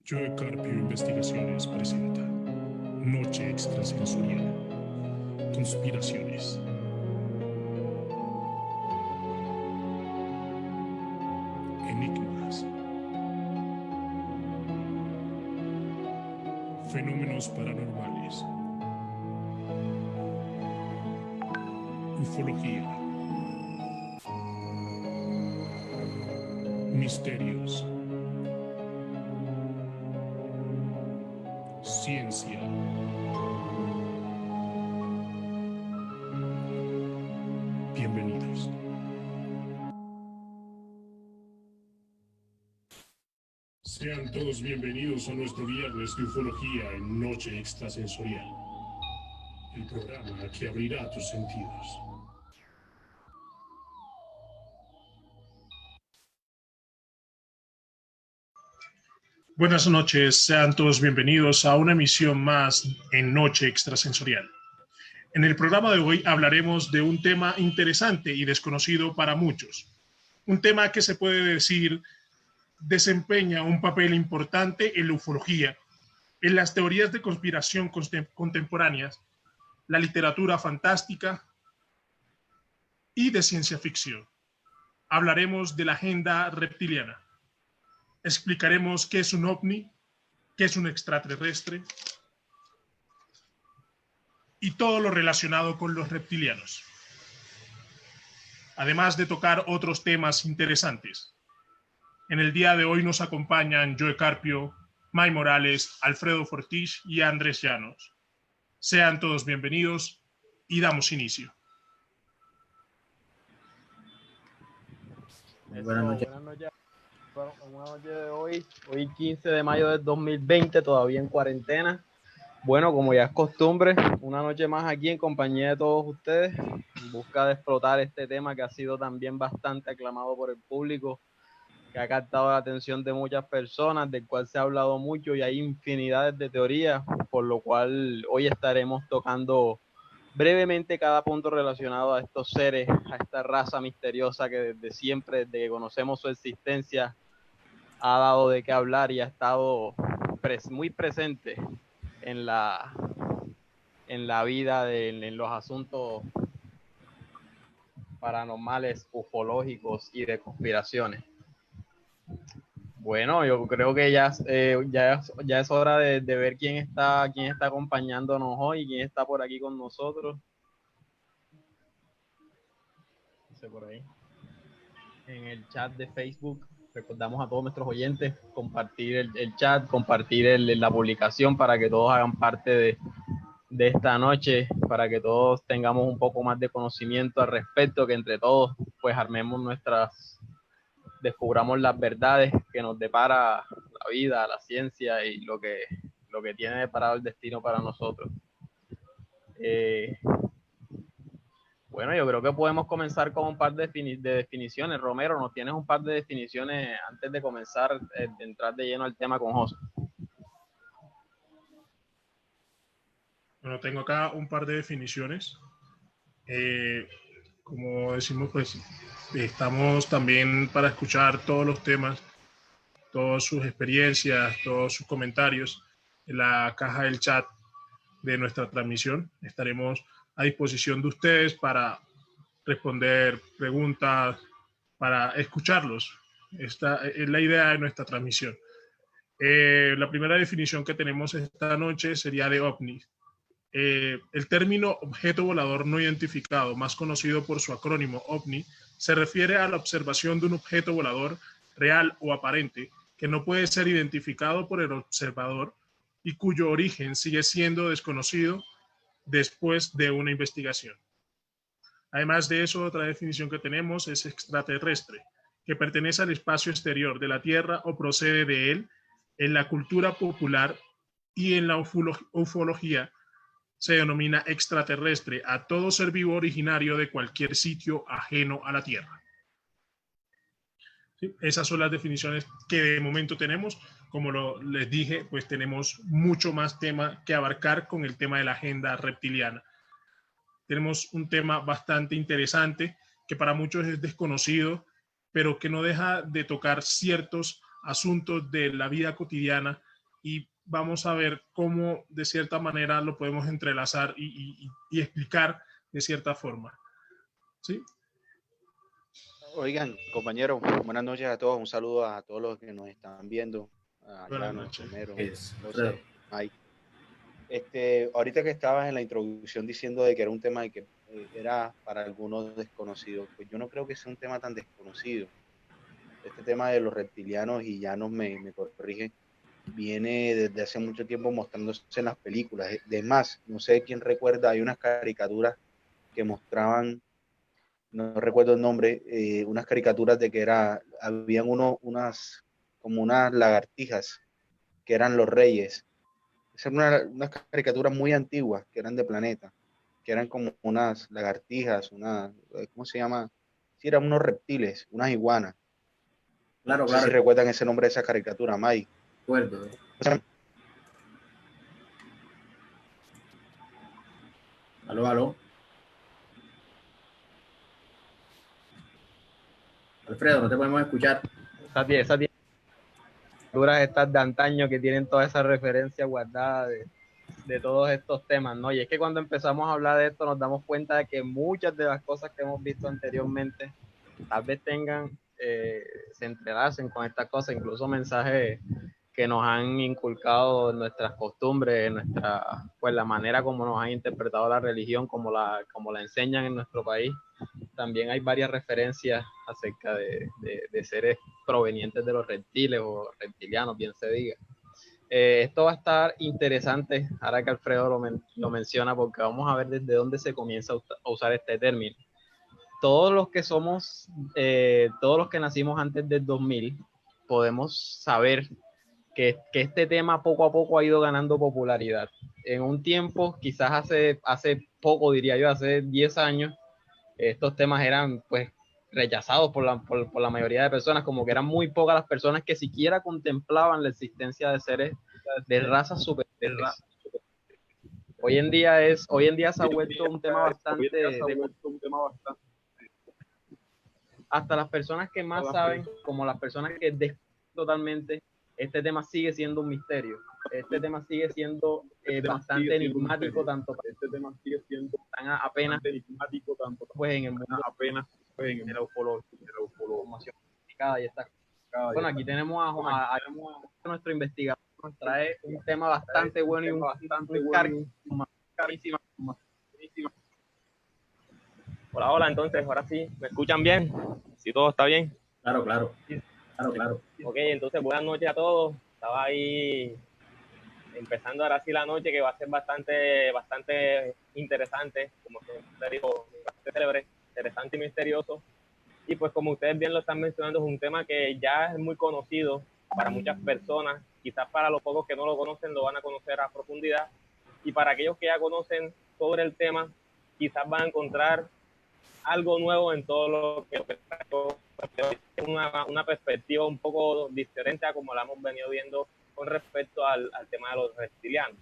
Joe Carpio Investigaciones presenta Noche Extrasensorial. Conspiraciones. Enigmas. Fenómenos paranormales. Ufología. Misterios. Ciencia. Bienvenidos. Sean todos bienvenidos a nuestro viernes de ufología en Noche Extrasensorial, el programa que abrirá tus sentidos. Buenas noches, sean todos bienvenidos a una emisión más en Noche Extrasensorial. En el programa de hoy hablaremos de un tema interesante y desconocido para muchos. Un tema que se puede decir desempeña un papel importante en la ufología, en las teorías de conspiración contemporáneas, la literatura fantástica y de ciencia ficción. Hablaremos de la agenda reptiliana. Explicaremos qué es un ovni, qué es un extraterrestre y todo lo relacionado con los reptilianos. Además de tocar otros temas interesantes. En el día de hoy nos acompañan Joe Carpio, May Morales, Alfredo Fortich y Andrés Llanos. Sean todos bienvenidos y damos inicio. Buenas noches. Bueno, una noche de hoy 15 de mayo del 2020, todavía en cuarentena. Bueno, como ya es costumbre, una noche más aquí en compañía de todos ustedes, en busca de explotar este tema que ha sido también bastante aclamado por el público, que ha captado la atención de muchas personas, del cual se ha hablado mucho y hay infinidades de teorías, por lo cual hoy estaremos tocando brevemente cada punto relacionado a estos seres, a esta raza misteriosa que desde siempre, desde que conocemos su existencia, ha dado de qué hablar y ha estado muy presente en la vida, en los asuntos paranormales, ufológicos y de conspiraciones. Bueno, yo creo que ya es hora de ver quién está acompañándonos hoy, quién está por aquí con nosotros. Por ahí. En el chat de Facebook, recordamos a todos nuestros oyentes compartir el chat, compartir la publicación para que todos hagan parte de esta noche, para que todos tengamos un poco más de conocimiento al respecto, que entre todos pues descubramos las verdades que nos depara la vida, la ciencia y lo que tiene deparado el destino para nosotros. Bueno, yo creo que podemos comenzar con un par de definiciones. Romero, ¿nos tienes un par de definiciones antes de comenzar, de entrar de lleno al tema con José? Bueno, tengo acá un par de definiciones. Como decimos, pues estamos también para escuchar todos los temas, todas sus experiencias, todos sus comentarios en la caja del chat de nuestra transmisión. Estaremos a disposición de ustedes para responder preguntas, para escucharlos. Esta es la idea de nuestra transmisión. La primera definición que tenemos esta noche sería de ovni. El término objeto volador no identificado, más conocido por su acrónimo OVNI, se refiere a la observación de un objeto volador real o aparente que no puede ser identificado por el observador y cuyo origen sigue siendo desconocido después de una investigación. Además de eso, otra definición que tenemos es extraterrestre, que pertenece al espacio exterior de la Tierra o procede de él. En la cultura popular y en la ufología se denomina extraterrestre a todo ser vivo originario de cualquier sitio ajeno a la Tierra. ¿Sí? Esas son las definiciones que de momento tenemos. Como les dije, pues tenemos mucho más tema que abarcar con el tema de la agenda reptiliana. Tenemos un tema bastante interesante que para muchos es desconocido, pero que no deja de tocar ciertos asuntos de la vida cotidiana y vamos a ver cómo de cierta manera lo podemos entrelazar y explicar de cierta forma. ¿Sí? Oigan, compañeros, buenas noches a todos. Un saludo a todos los que nos están viendo. A Buenas Llano, noches. Romero, Es, José, Mike. Ahorita que estabas en la introducción diciendo de que era un tema que era para algunos desconocido, pues yo no creo que sea un tema tan desconocido. Este tema de los reptilianos, y Llanos me corrige, viene desde hace mucho tiempo mostrándose en las películas. De más, no sé quién recuerda, hay unas caricaturas que mostraban, no recuerdo el nombre, unas caricaturas de que habían como unas lagartijas que eran los reyes. Esas eran unas caricaturas muy antiguas que eran de Planeta, que eran como unas lagartijas, ¿cómo se llama? Sí, eran unos reptiles, unas iguanas. Claro, No sé si recuerdan ese nombre de esa caricatura, Mike. Recuerdo. Aló. Alfredo, no te podemos escuchar. Esas figuras estas de antaño que tienen toda esa referencia guardada de todos estos temas, ¿no? Y es que cuando empezamos a hablar de esto nos damos cuenta de que muchas de las cosas que hemos visto anteriormente tal vez se entrelacen con estas cosas, incluso mensajes que nos han inculcado en nuestras costumbres, pues la manera como nos han interpretado la religión, como la enseñan en nuestro país. También hay varias referencias acerca de seres provenientes de los reptiles o reptilianos, bien se diga. Esto va a estar interesante ahora que Alfredo lo menciona, porque vamos a ver desde dónde se comienza a usar este término. Todos los que nacimos antes del 2000 podemos saber que este tema poco a poco ha ido ganando popularidad. En un tiempo, quizás hace poco, diría yo, hace 10 años, estos temas eran pues rechazados por la mayoría de personas, como que eran muy pocas las personas que siquiera contemplaban la existencia de seres de razas superiores. Hoy en día se ha vuelto un tema bastante hasta las personas que más saben, como las personas que desconocen totalmente, este tema sigue siendo un misterio. Este tema sigue siendo bastante enigmático, tanto para tan apenas pues en el mundo de la ufología y estas. Bueno, aquí tenemos a nuestro investigador, nos trae un tema bastante bueno y un cargo. Hola, entonces, ahora sí, ¿me escuchan bien? ¿Sí todo está bien? Claro. Ok, entonces, buenas noches a todos. Estaba ahí empezando ahora sí la noche, que va a ser bastante interesante, como siempre digo, bastante célebre, interesante y misterioso. Y pues como ustedes bien lo están mencionando, es un tema que ya es muy conocido para muchas personas, quizás para los pocos que no lo conocen lo van a conocer a profundidad, y para aquellos que ya conocen sobre el tema, quizás van a encontrar algo nuevo en todo lo que una perspectiva un poco diferente a como la hemos venido viendo con respecto al tema de los reptilianos.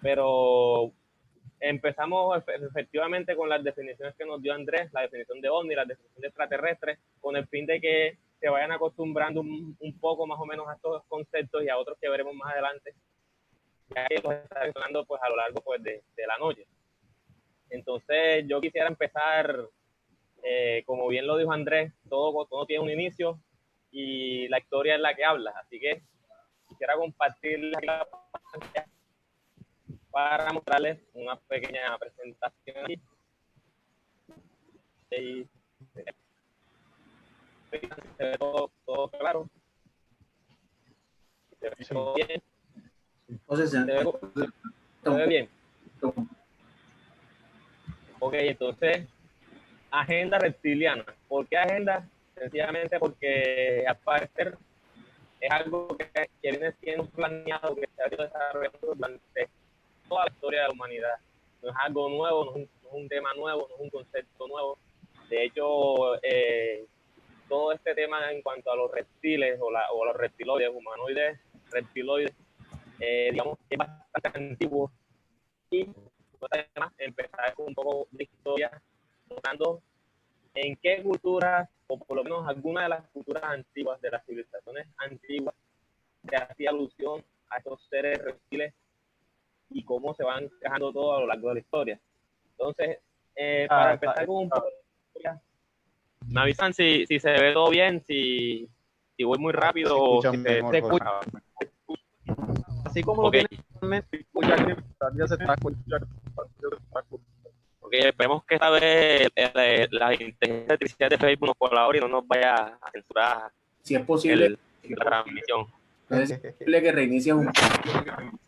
Pero empezamos efectivamente con las definiciones que nos dio Andrés, la definición de ovni, la definición de extraterrestre, con el fin de que se vayan acostumbrando un poco más o menos a estos conceptos y a otros que veremos más adelante, ya que los está mencionando pues a lo largo pues de la noche. Entonces yo quisiera empezar, como bien lo dijo Andrés, todo tiene un inicio y la historia es la que habla, así que quisiera compartir la pantalla para mostrarles una pequeña presentación aquí. Y se ve todo claro. Se ve todo bien. Se ve bien. Ok, entonces, agenda reptiliana. ¿Por qué agenda? Sencillamente porque al parecer es algo que viene siendo planeado, que se ha ido desarrollando durante toda la historia de la humanidad. No es algo nuevo, no es un tema nuevo, no es un concepto nuevo. De hecho, todo este tema en cuanto a los reptiles o los reptiloides, humanoides, reptiloides, digamos que es bastante antiguo. Y además empezar con un poco de historia, mostrando en qué culturas, o por lo menos algunas de las culturas antiguas, de las civilizaciones antiguas, se hacía alusión a estos seres reptiles y cómo se van encajando todo a lo largo de la historia. Entonces, para empezar con un poco de historia, me avisan si se ve todo bien, si voy muy rápido o si se escucha. Así como lo tienes en mente, escucha que ya se está escuchando. Ok, esperemos que esta vez la inteligencia artificial de Facebook nos colabore y no nos vaya a censurar Si es posible, la transmisión. es posible que reinicies un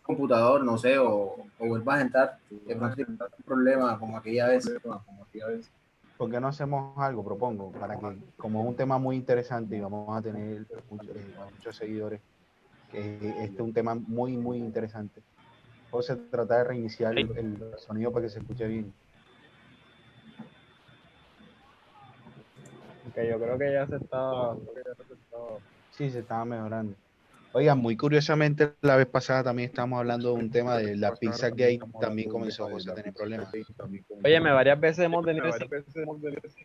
computador, no sé, o vuelvas a entrar. De pronto tienes un problema como aquella vez. ¿Por qué no hacemos algo? Propongo, para que, como es un tema muy interesante y vamos a tener muchos seguidores, que este es un tema muy, muy interesante. O se trata de reiniciar el sonido para que se escuche bien. Que yo creo que ya se está. Sí, se estaba mejorando. Oigan, muy curiosamente, la vez pasada también estábamos hablando de un tema de la Pizza Gate, también comenzó José a tener problemas. Óyeme, varias veces hemos tenido ese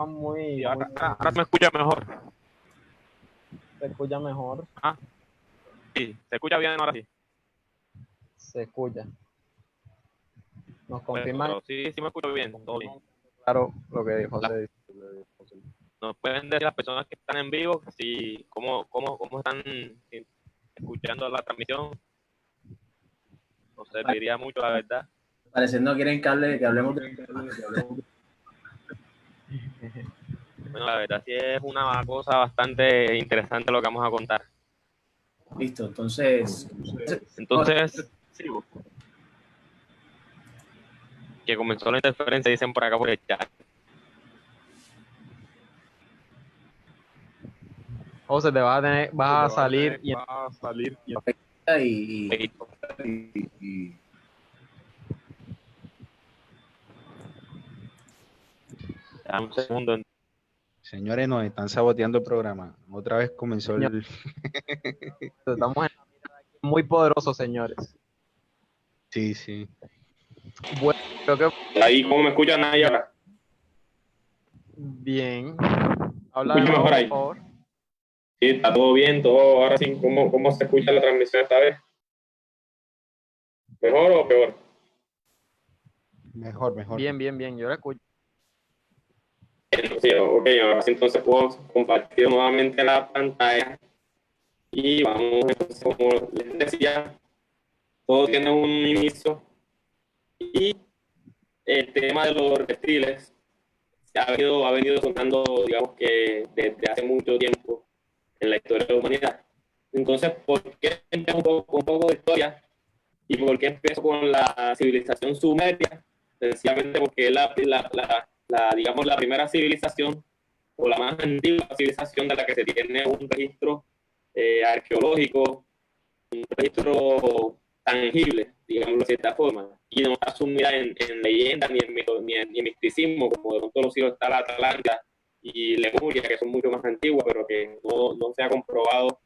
muy. Ahora me escucha mejor. Se escucha mejor. Sí, se escucha bien ahora sí. Se escucha. Nos confirman. Pero sí me escucho bien, todo bien. Claro lo que dijo José. Nos pueden decir las personas que están en vivo si cómo están escuchando la transmisión. Nos serviría mucho, la verdad. Parece no quieren que hablemos de... Bueno, la verdad sí es una cosa bastante interesante lo que vamos a contar. Listo, entonces Sigo. Que comenzó la interferencia, dicen por acá por el chat. José, vas a salir y Dame un segundo. Señores, nos están saboteando el programa. Otra vez comenzó el... estamos en muy poderosos, señores. Sí, sí. Bueno, creo que Ahí, ¿cómo me escuchan ahí ahora? bien. Habla Escucho mejor ahí. por favor. Sí, está todo bien, todo. Ahora sí, ¿cómo se escucha la transmisión esta vez? ¿Mejor o peor? Mejor. Bien. Yo la escucho. Sí, ok, ahora sí entonces puedo compartir nuevamente la pantalla y vamos entonces, como les decía, todo tiene un inicio y el tema de los reptiles ha venido sonando, digamos que desde hace mucho tiempo en la historia de la humanidad. Entonces, ¿por qué empiezo un poco de historia? ¿Y por qué empiezo con la civilización sumeria? Sencillamente porque es digamos, la primera civilización o la más antigua civilización de la que se tiene un registro arqueológico, un registro tangible, digamos de cierta forma, y no está sumida en leyendas ni en misticismo, como de pronto los siglos está la Atlántida y Lemuria, que son mucho más antiguas, pero que no se ha comprobado o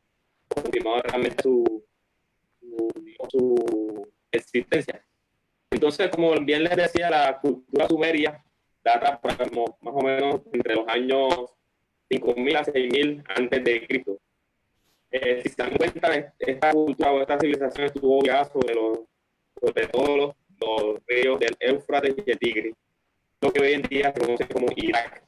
confirmado realmente su existencia. Entonces, como bien les decía, la cultura sumeria data más o menos entre los años 5000 a 6000 antes de Cristo. Si se dan cuenta, esta cultura o esta civilización estuvo ubicada sobre todos los ríos del Éufrates y el Tigris, lo que hoy en día se conoce como Irak.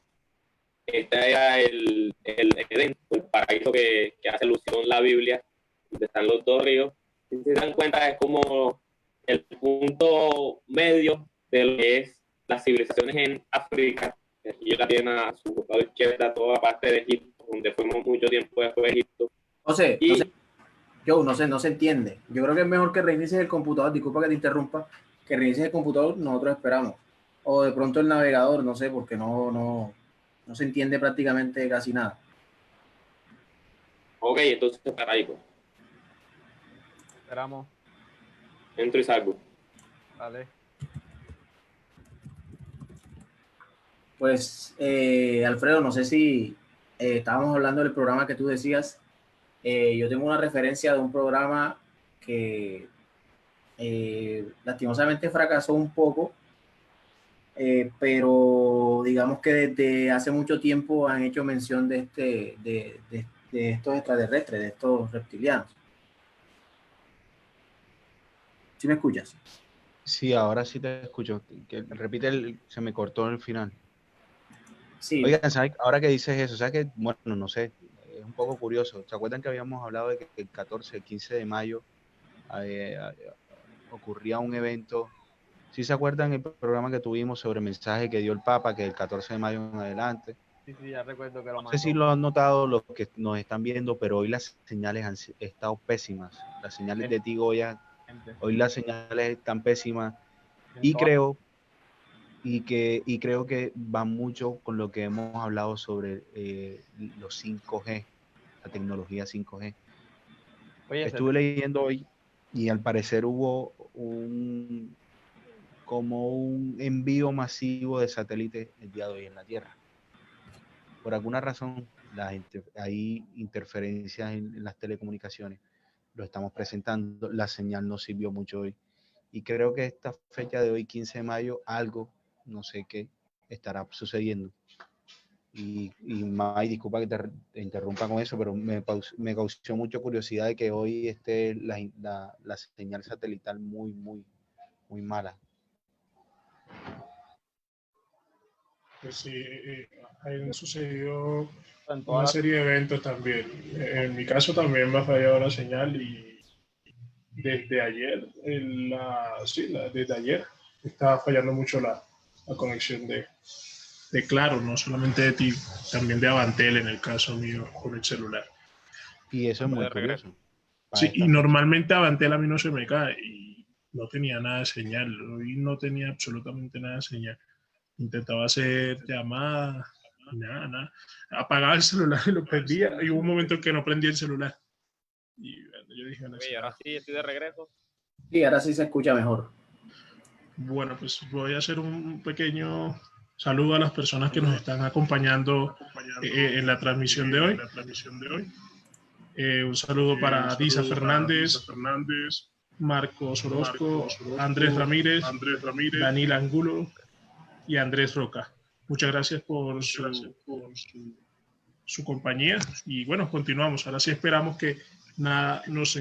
Este era el Edén, el paraíso que hace alusión la Biblia, donde están los dos ríos. Si se dan cuenta, es como el punto medio de lo que es las civilizaciones en África. Y la tiene a su lado izquierda toda parte de Egipto, donde fuimos mucho tiempo después de Egipto. José, no se entiende. Yo creo que es mejor que reinicies el computador, disculpa que te interrumpa, que reinicies el computador, nosotros esperamos. O de pronto el navegador, no sé, porque no se entiende prácticamente casi nada. Ok, entonces para ahí, pues. Esperamos. Entro y salgo. Vale. Pues, Alfredo, no sé si estábamos hablando del programa que tú decías. Yo tengo una referencia de un programa que lastimosamente fracasó un poco, pero digamos que desde hace mucho tiempo han hecho mención de estos extraterrestres, de estos reptilianos. ¿Sí me escuchas? Sí, ahora sí te escucho. Repite, se me cortó el final. Sí. Oigan, ¿sabes? Ahora que dices eso, ¿sabes que? Bueno, no sé, es un poco curioso. ¿Se acuerdan que habíamos hablado de que el 14, el 15 de mayo ocurría un evento? ¿Sí se acuerdan el programa que tuvimos sobre el mensaje que dio el Papa, que el 14 de mayo en adelante? Sí, sí, ya recuerdo que lo No sé si mandó. lo han notado los que nos están viendo, pero hoy las señales han estado pésimas. Las señales de Tigo hoy las señales están pésimas En y todas creo creo que va mucho con lo que hemos hablado sobre los 5G, la tecnología 5G. Oye, Estuve leyendo hoy y al parecer hubo como un envío masivo de satélites el día de hoy en la Tierra. Por alguna razón, hay interferencias en las telecomunicaciones, lo estamos presentando, la señal no sirvió mucho hoy. Y creo que esta fecha de hoy, 15 de mayo, algo, no sé qué, estará sucediendo. Y May, disculpa que te interrumpa con eso, pero me causó mucha curiosidad de que hoy esté la señal satelital muy mala. Pues sí, han sucedido en todas una las serie de eventos también. En mi caso también me ha fallado la señal y desde ayer, desde ayer estaba fallando mucho la conexión de Claro, no solamente de ti, también de Avantel en el caso mío con el celular. Y eso es muy de regreso. curioso para Sí, y esta fecha. normalmente Avantel a mí no se me cae y no tenía nada de señal, hoy no tenía absolutamente nada de señal. Intentaba hacer llamadas y nada, nada. Apagaba el celular y lo prendía y hubo un momento en que no prendía el celular. Y bueno, yo dije, no Ok, sé. ahora sí estoy de regreso. Sí, ahora sí se escucha mejor. Bueno, pues voy a hacer un pequeño saludo a las personas que nos están acompañando en la transmisión de hoy. Un saludo para Disa Fernández, Marcos Orozco, Andrés Ramírez, Daniel Angulo y Andrés Roca. Muchas gracias por su compañía y bueno, continuamos. Ahora sí esperamos que nada nos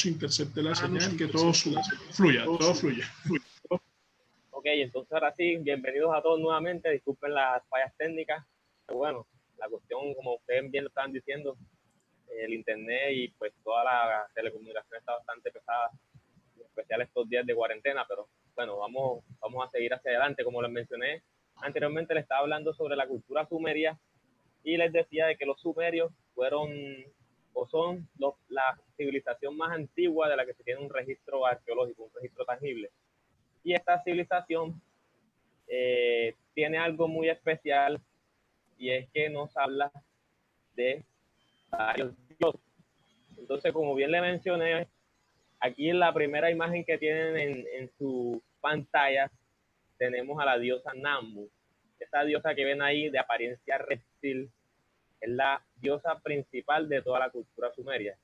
intercepte la señal, que fluya, todo fluya. Ok, entonces ahora sí, bienvenidos a todos nuevamente. Disculpen las fallas técnicas. Pero bueno, la cuestión, como ustedes bien lo estaban diciendo, el internet y pues toda la telecomunicación está bastante pesada, en especial estos días de cuarentena, pero bueno, vamos a seguir hacia adelante. Como les mencioné anteriormente, les estaba hablando sobre la cultura sumeria y les decía de que los sumerios fueron o son la civilización más antigua de la que se tiene un registro arqueológico, un registro tangible. Y esta civilización tiene algo muy especial y es que nos habla de varios dioses. Entonces, como bien le mencioné, aquí en la primera imagen que tienen en su pantalla tenemos a la diosa Nambu. Esta diosa que ven ahí de apariencia reptil es la diosa principal de toda la cultura sumeria.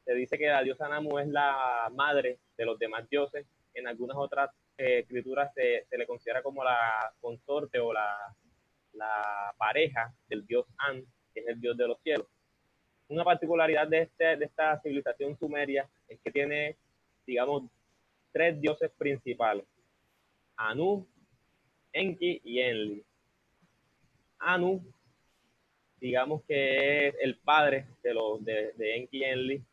Se dice que la diosa Namu es la madre de los demás dioses. En algunas otras escrituras se le considera como la consorte o la pareja del dios An, que es el dios de los cielos. Una particularidad de esta civilización sumeria es que tiene, digamos, tres dioses principales: Anu, Enki y Enlil. Anu, digamos que es el padre de Enki y Enlil,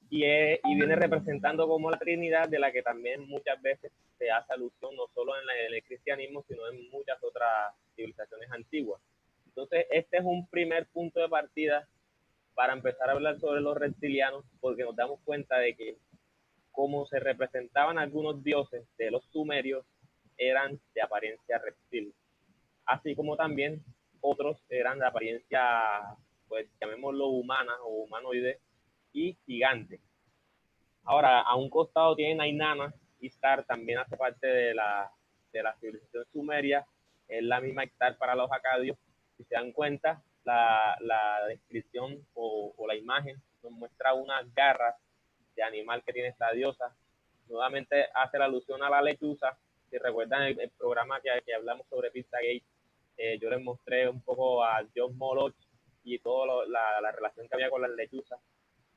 y viene representando como la Trinidad, de la que también muchas veces se hace alusión no solo en el cristianismo, sino en muchas otras civilizaciones antiguas. Entonces, este es un primer punto de partida para empezar a hablar sobre los reptilianos, porque nos damos cuenta de que como se representaban algunos dioses de los sumerios, eran de apariencia reptil, así como también otros eran de apariencia, pues llamémoslo humana o humanoide y gigante. Ahora, a un costado tienen a Inanna. Ishtar también hace parte de la civilización sumeria, es la misma Ishtar para los acadios. Si se dan cuenta, la descripción o la imagen nos muestra unas garras de animal que tiene esta diosa. Nuevamente hace la alusión a la lechuza. Si recuerdan el programa que hablamos sobre Pizzagate, yo les mostré un poco a John Moloch y toda la relación que había con las lechuzas.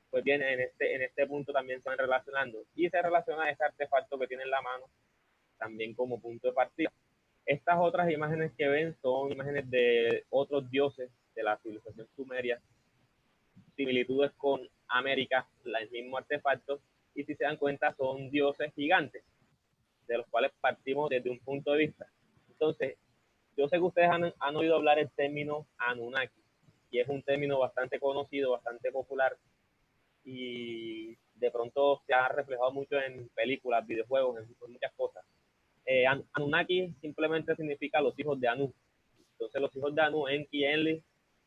pues bien, en este punto también se van relacionando y se relaciona ese artefacto que tiene en la mano también como punto de partida. Estas otras imágenes que ven son imágenes de otros dioses de la civilización sumeria, similitudes con América, el mismo artefacto, y si se dan cuenta son dioses gigantes, de los cuales partimos desde un punto de vista. Entonces, yo sé que ustedes han oído hablar el término Anunnaki, y es un término bastante conocido, bastante popular, y de pronto se ha reflejado mucho en películas, videojuegos, en muchas cosas. Anunnaki simplemente significa los hijos de Anu. Entonces los hijos de Anu, Enki, Enlil,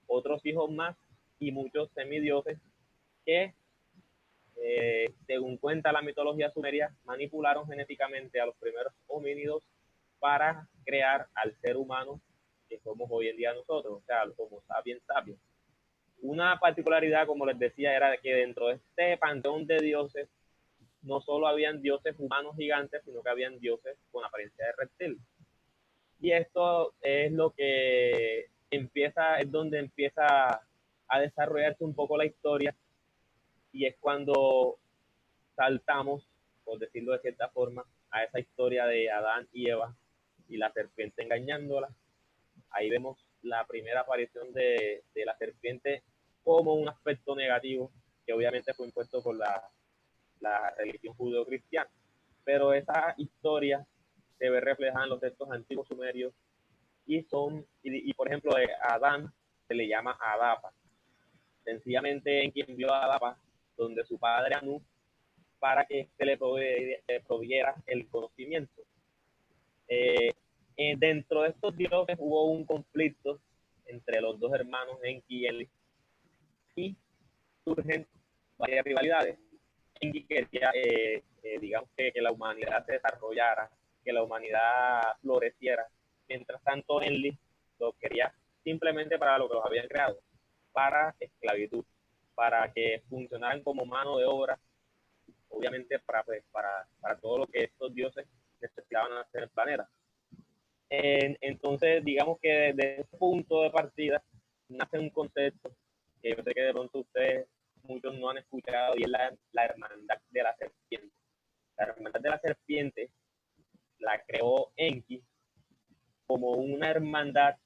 otros hijos más y muchos semidioses que, según cuenta la mitología sumeria, manipularon genéticamente a los primeros homínidos para crear al ser humano que somos hoy en día nosotros, o sea, los Homo sapiens sapiens. Una particularidad, como les decía, era que dentro de este panteón de dioses no solo habían dioses humanos gigantes, sino que habían dioses con apariencia de reptil. Y esto es lo que es donde empieza a desarrollarse un poco la historia, y es cuando saltamos, por decirlo de cierta forma, a esa historia de Adán y Eva y la serpiente engañándola. Ahí vemos la primera aparición de la serpiente como un aspecto negativo, que obviamente fue impuesto por la religión judeo-cristiana. Pero esa historia se ve reflejada en los textos antiguos sumerios y por ejemplo, a Adán se le llama Adapa. Sencillamente en quien vio a Adapa, donde su padre Anu, para que se le proviera el conocimiento. Dentro de estos dioses hubo un conflicto entre los dos hermanos Enki y Enlil, y surgen varias rivalidades. Enki quería, digamos que la humanidad se desarrollara, que la humanidad floreciera, mientras tanto Enlil lo quería simplemente para lo que los habían creado, para esclavitud, para que funcionaran como mano de obra, obviamente para todo lo que estos dioses necesitaban hacer en el planeta. Entonces, digamos que desde ese punto de partida nace un concepto que yo sé que de pronto ustedes muchos no han escuchado, y es la hermandad de la serpiente. La hermandad de la serpiente la creó Enki como una hermandad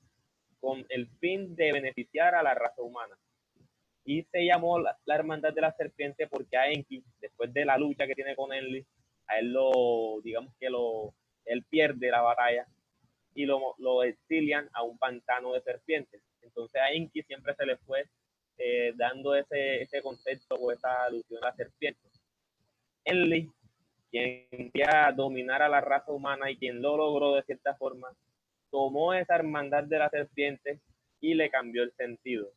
con el fin de beneficiar a la raza humana. Y se llamó la hermandad de la serpiente porque a Enki, después de la lucha que tiene con Enlil, a él él pierde la batalla y lo exilian a un pantano de serpientes. Entonces a Enki siempre se le fue dando ese concepto o esa alusión a la serpiente. Enlil, quien quería dominar a la raza humana y quien lo logró de cierta forma, tomó esa hermandad de la serpiente y le cambió el sentido.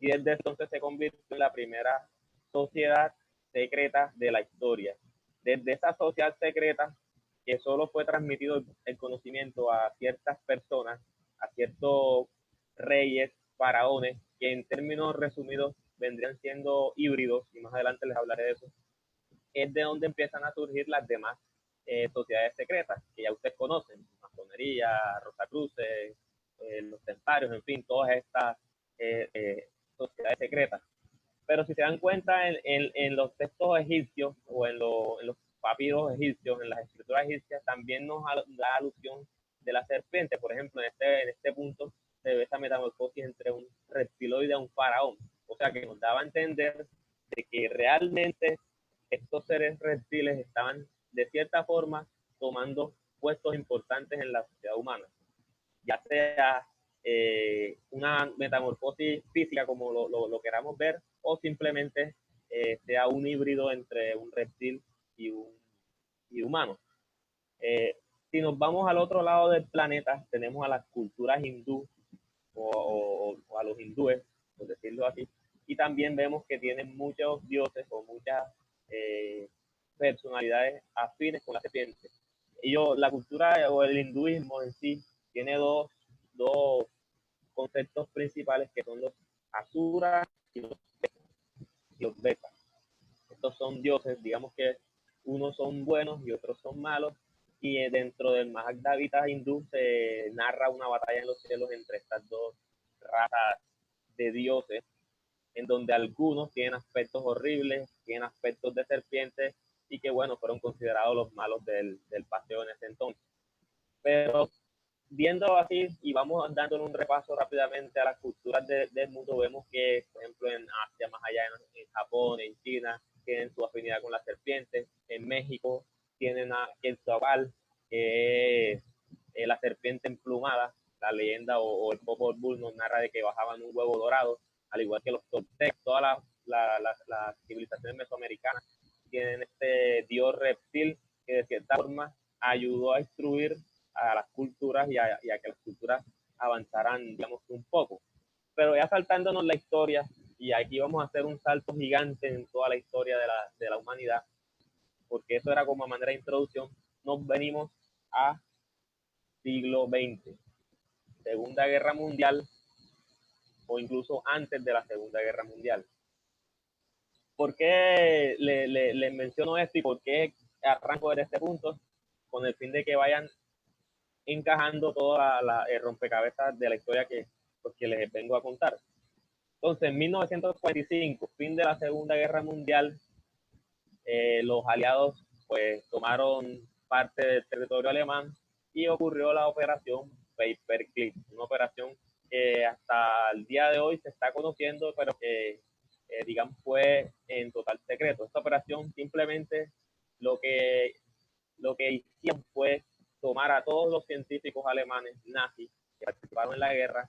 Y desde entonces se convirtió en la primera sociedad secreta de la historia. Desde esa sociedad secreta, que solo fue transmitido el conocimiento a ciertas personas, a ciertos reyes, faraones, que en términos resumidos vendrían siendo híbridos, y más adelante les hablaré de eso, es de donde empiezan a surgir las demás sociedades secretas, que ya ustedes conocen: masonería, Rosacruces, los templarios, en fin, todas estas sociedades secretas. Pero si se dan cuenta en los textos egipcios o en los papiros egipcios, en las escrituras egipcias, también nos da alusión de la serpiente. Por ejemplo, en este punto se ve esa metamorfosis entre un reptiloide y un faraón. O sea, que nos daba a entender de que realmente estos seres reptiles estaban de cierta forma tomando puestos importantes en la sociedad humana, ya sea una metamorfosis física como lo queramos ver, o simplemente sea un híbrido entre un reptil y humano. Si nos vamos al otro lado del planeta, tenemos a las culturas hindú o a los hindúes, por decirlo así, y también vemos que tienen muchos dioses o muchas personalidades afines con la serpiente. La cultura o el hinduismo en sí tiene dos conceptos principales, que son los asuras y los vedas. Estos son dioses, digamos que unos son buenos y otros son malos, y dentro del Bhagavad Gita hindú se narra una batalla en los cielos entre estas dos razas de dioses, en donde algunos tienen aspectos horribles, tienen aspectos de serpientes y que, bueno, fueron considerados los malos del paseo en ese entonces. Pero viendo así y vamos dándole un repaso rápidamente a las culturas del mundo, vemos que, por ejemplo, en Asia, más allá en Japón, en China, tienen su afinidad con las serpientes. En México tienen a Quetzalcóatl, que es la serpiente emplumada. La leyenda o el Popol Vuh nos narra de que bajaban un huevo dorado, al igual que los toltecs. Todas las civilizaciones mesoamericanas tienen este dios reptil que de cierta forma ayudó a instruir a las culturas y a que las culturas avanzaran, digamos, un poco. Pero ya saltándonos la historia, y aquí vamos a hacer un salto gigante en toda la historia de la humanidad, porque eso era como a manera de introducción, nos venimos a siglo XX, Segunda Guerra Mundial, o incluso antes de la Segunda Guerra Mundial. ¿Por qué les menciono esto y por qué arranco desde este punto? Con el fin de que vayan encajando toda el rompecabezas de la historia pues, que les vengo a contar. Entonces, en 1945, fin de la Segunda Guerra Mundial, los aliados pues tomaron parte del territorio alemán y ocurrió la operación Paperclip, una operación que hasta el día de hoy se está conociendo, pero que digamos fue en total secreto. Esta operación simplemente lo que hicieron fue tomar a todos los científicos alemanes nazis que participaron en la guerra,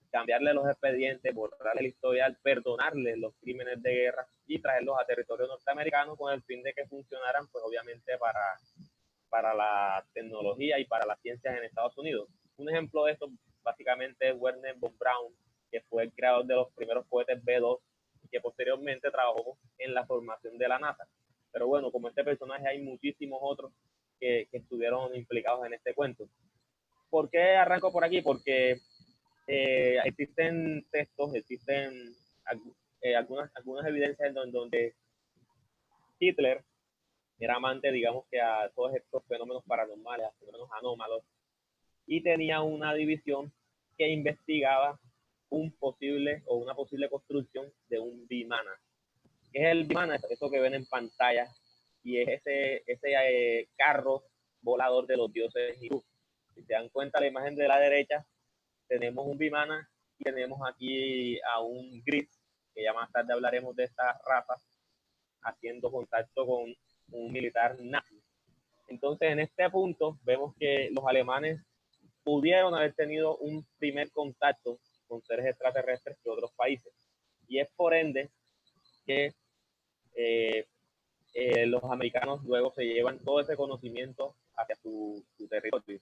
cambiarle los expedientes, borrarle el historial, perdonarles los crímenes de guerra y traerlos a territorio norteamericano con el fin de que funcionaran, pues obviamente para la tecnología y para las ciencias en Estados Unidos. Un ejemplo de esto básicamente es Wernher von Braun, que fue el creador de los primeros cohetes B-2 y que posteriormente trabajó en la formación de la NASA. Pero bueno, como este personaje hay muchísimos otros que estuvieron implicados en este cuento. ¿Por qué arranco por aquí? Porque existen textos, existen algunas evidencias en donde Hitler era amante, digamos, que a todos estos fenómenos paranormales, a fenómenos anómalos, y tenía una división que investigaba una posible construcción de un Vimana. ¿Qué es el Vimana? Eso que ven en pantalla, y es ese carro volador de los dioses hindú. Si se dan cuenta, la imagen de la derecha, tenemos un Vimana y tenemos aquí a un Gris, que ya más tarde hablaremos de esta raza, haciendo contacto con un militar nazi. Entonces, en este punto, vemos que los alemanes pudieron haber tenido un primer contacto con seres extraterrestres de otros países. Y es por ende que los americanos luego se llevan todo ese conocimiento hacia su territorio.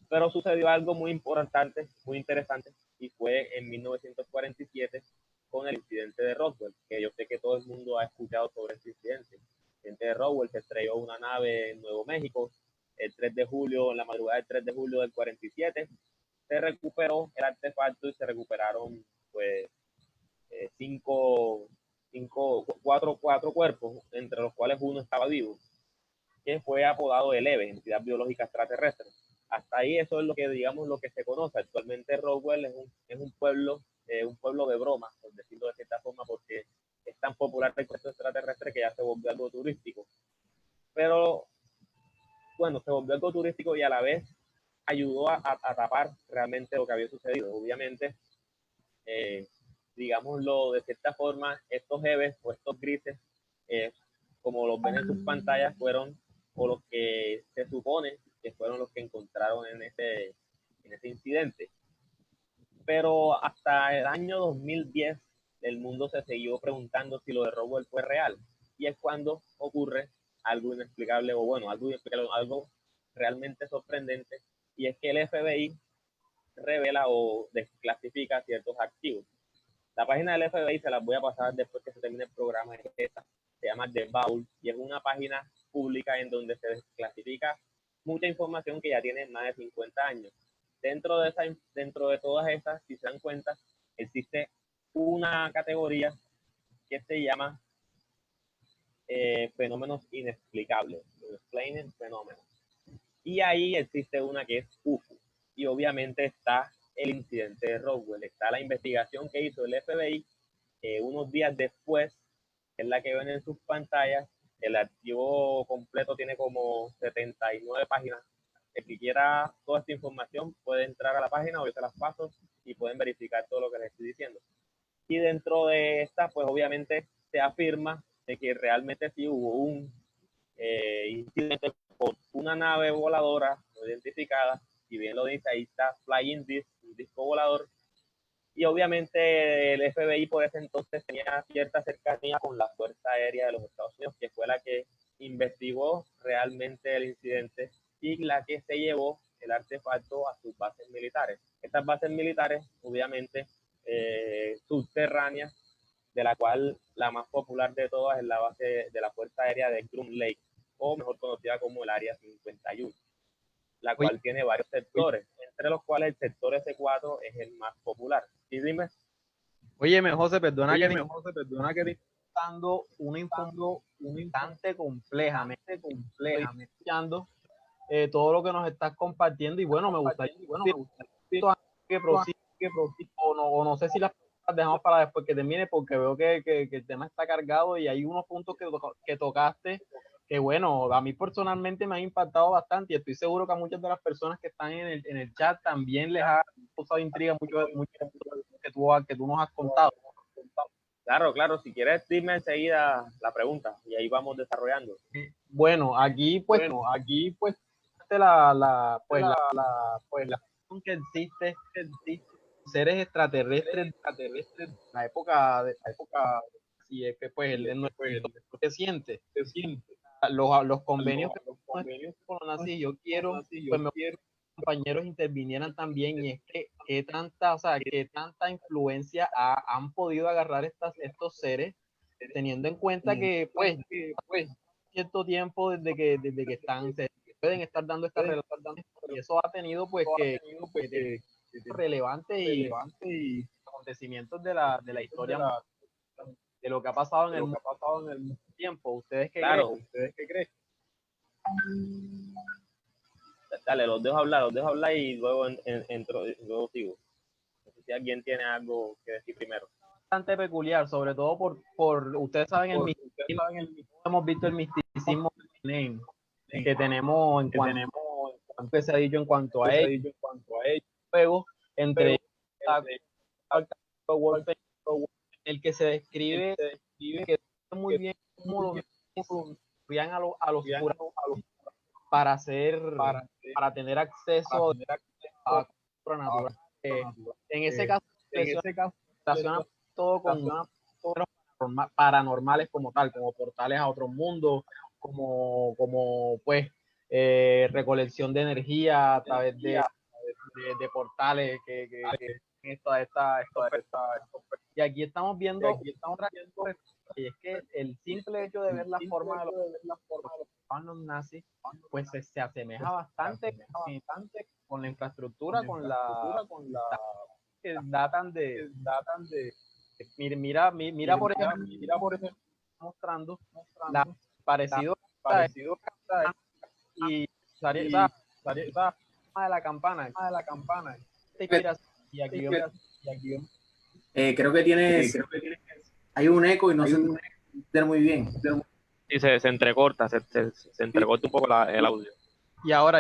Pero sucedió algo muy importante, muy interesante, y fue en 1947 con el incidente de Roswell, que yo sé que todo el mundo ha escuchado sobre este incidente. El incidente de Roswell, se estrelló una nave en Nuevo México el 3 de julio, en la madrugada del 3 de julio del 47, se recuperó el artefacto y se recuperaron pues cuatro cuerpos, entre los cuales uno estaba vivo, que fue apodado el EVE, entidad biológica extraterrestre. Hasta ahí eso es lo que, digamos, lo que se conoce. Actualmente Roswell es un pueblo de broma, por decirlo de cierta forma, porque es tan popular el concepto extraterrestre que ya se volvió algo turístico. Pero, bueno, se volvió algo turístico y a la vez ayudó a tapar realmente lo que había sucedido. Obviamente, digámoslo de cierta forma, estos EVEs o estos grises, como los ven en sus pantallas, fueron o los que se supone que fueron los que encontraron en ese incidente. Pero hasta el año 2010 el mundo se siguió preguntando si lo de Roswell fue real, y es cuando ocurre algo inexplicable, o bueno, algo realmente sorprendente, y es que el FBI revela o desclasifica ciertos archivos. La página del FBI se las voy a pasar después que se termine el programa. Se llama The Vault y es una página pública en donde se desclasifica mucha información que ya tiene más de 50 años. Dentro de todas esas, si se dan cuenta, existe una categoría que se llama fenómenos inexplicables, explained fenómenos. Y ahí existe una que es UFO. Y obviamente está el incidente de Roswell, está la investigación que hizo el FBI unos días después, que es la que ven en sus pantallas. El archivo completo tiene como 79 páginas. El que quiera toda esta información puede entrar a la página o yo se las paso y pueden verificar todo lo que les estoy diciendo. Y dentro de esta, pues obviamente se afirma de que realmente sí hubo un incidente con una nave voladora no identificada, y bien lo dice, ahí está Flying Disc, un disco volador, y obviamente el FBI por ese entonces tenía cierta cercanía con la Fuerza Aérea de los Estados Unidos, que fue la que investigó realmente el incidente y la que se llevó el artefacto a sus bases militares. Estas bases militares, obviamente, subterráneas, de la cual la más popular de todas es la base de la Fuerza Aérea de Groom Lake, o mejor conocida como el Área 51, la Oye, cual tiene varios sectores, entre los cuales el sector S4 es el más popular. Y dime. óyeme, José, perdona que te estoy dando una información bastante compleja. Me estoy escuchando todo lo que nos estás compartiendo y bueno, me gustaría que prosiga, o no sé si las dejamos para después que termine porque veo que el tema está cargado y hay unos puntos que tocaste que bueno, a mí personalmente me han impactado bastante y estoy seguro que a muchas de las personas que están en el chat también les ha causado intriga mucho que tú nos has contado. Claro, claro, si quieres dime enseguida la pregunta y ahí vamos desarrollando. Bueno, aquí pues la cuestión que existe seres extraterrestres la época y es que pues el nuestro reciente los convenios que con los nazis, yo quiero pues compañeros intervinieran también y es que qué tanta influencia han podido agarrar estos seres teniendo en cuenta que pues cierto tiempo desde que están se pueden estar dando estas relaciones y eso ha tenido pues que relevantes y acontecimientos de la historia de lo que ha pasado en el tiempo. ¿Ustedes qué Claro. creen? ¿Ustedes qué creen? Dale, los dejo hablar y luego entro, luego sigo. No sé si alguien tiene algo que decir primero. Bastante peculiar, sobre todo por ustedes saben el misticismo, hemos visto el misticismo que tenemos en cuanto que se ha dicho en cuanto a ellos, juego entre el que se describe que muy bien cómo los veían a los curados para tener acceso a natural. En ese caso, relaciona todo con paranormales como tal, como portales a otros mundos, como pues recolección de energía a través de portales y aquí estamos viendo y es que el simple hecho de ver la forma de los nazis pues se asemeja bastante con la infraestructura, con la que datan de mira por ejemplo mostrando la parecido y esa de la campana y aquí vemos creo que tienes hay un eco y no se entiende muy bien. Sí, se entrecorta, se entrecorta un poco el audio. y ahora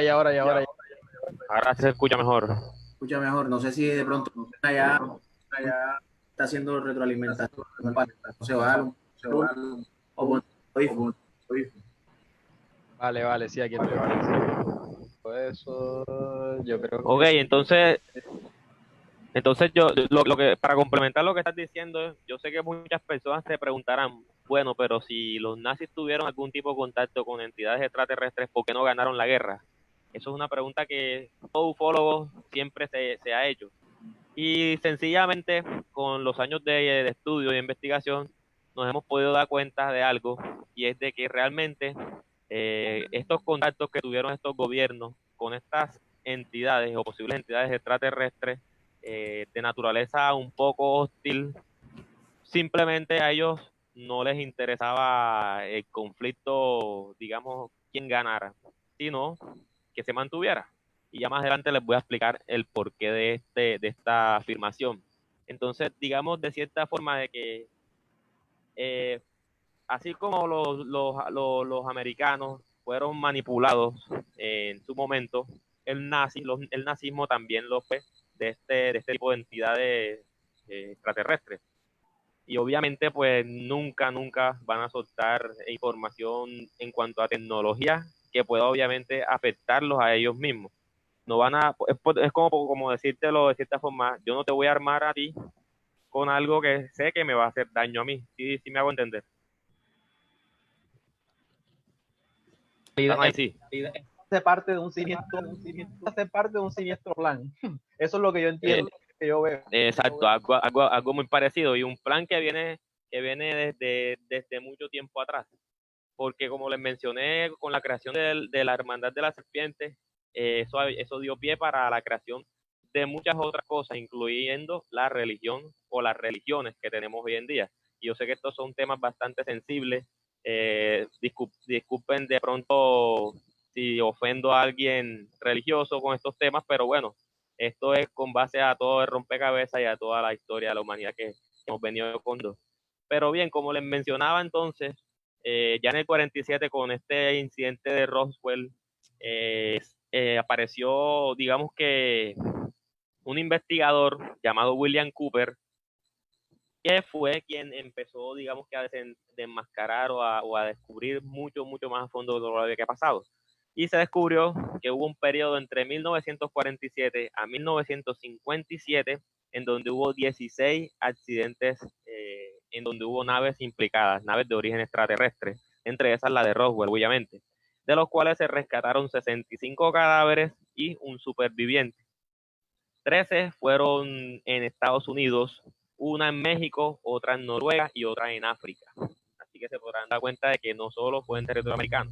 Ahora se escucha mejor. Escucha mejor, no sé si de pronto allá está haciendo retroalimentación, no se va o vale, sí, aquí estoy. Eso yo creo que Ok, entonces yo lo que para complementar lo que estás diciendo, yo sé que muchas personas se preguntarán, bueno, pero si los nazis tuvieron algún tipo de contacto con entidades extraterrestres, ¿por qué no ganaron la guerra? Eso es una pregunta que todo ufólogo siempre se ha hecho. Y sencillamente, con los años de estudio y de investigación, nos hemos podido dar cuenta de algo, y es de que realmente estos contactos que tuvieron estos gobiernos con estas entidades o posibles entidades extraterrestres de naturaleza un poco hostil, simplemente a ellos no les interesaba el conflicto, digamos, quién ganara, sino que se mantuviera. Y ya más adelante les voy a explicar el porqué de esta afirmación. Entonces, digamos de cierta forma de que así como los americanos fueron manipulados en su momento, el nazismo también lo fue de este tipo de entidades extraterrestres. Y obviamente pues nunca van a soltar información en cuanto a tecnología que pueda obviamente afectarlos a ellos mismos. No van a, es como decírtelo de cierta forma, yo no te voy a armar a ti con algo que sé que me va a hacer daño a mí. Sí me hago entender. Sí. Hace parte de un siniestro plan. Eso es lo que yo entiendo, que yo veo. Exacto, algo muy parecido y un plan que viene desde mucho tiempo atrás. Porque como les mencioné, con la creación de la Hermandad de la Serpiente, eso dio pie para la creación de muchas otras cosas, incluyendo la religión o las religiones que tenemos hoy en día. Y yo sé que estos son temas bastante sensibles. Disculpen de pronto si ofendo a alguien religioso con estos temas, pero bueno, esto es con base a todo el rompecabezas y a toda la historia de la humanidad que hemos venido con. Pero bien, como les mencionaba entonces, ya en el 47 con este incidente de Roswell, apareció, digamos que, un investigador llamado William Cooper, que fue quien empezó, digamos que a desenmascarar o a descubrir mucho más a fondo de lo que había pasado. Y se descubrió que hubo un periodo entre 1947 a 1957 en donde hubo 16 accidentes, en donde hubo naves implicadas, naves de origen extraterrestre, entre esas la de Roswell, obviamente, de los cuales se rescataron 65 cadáveres y un superviviente. 13 fueron en Estados Unidos, una en México, otra en Noruega y otra en África. Así que se podrán dar cuenta de que no solo fue en territorio americano.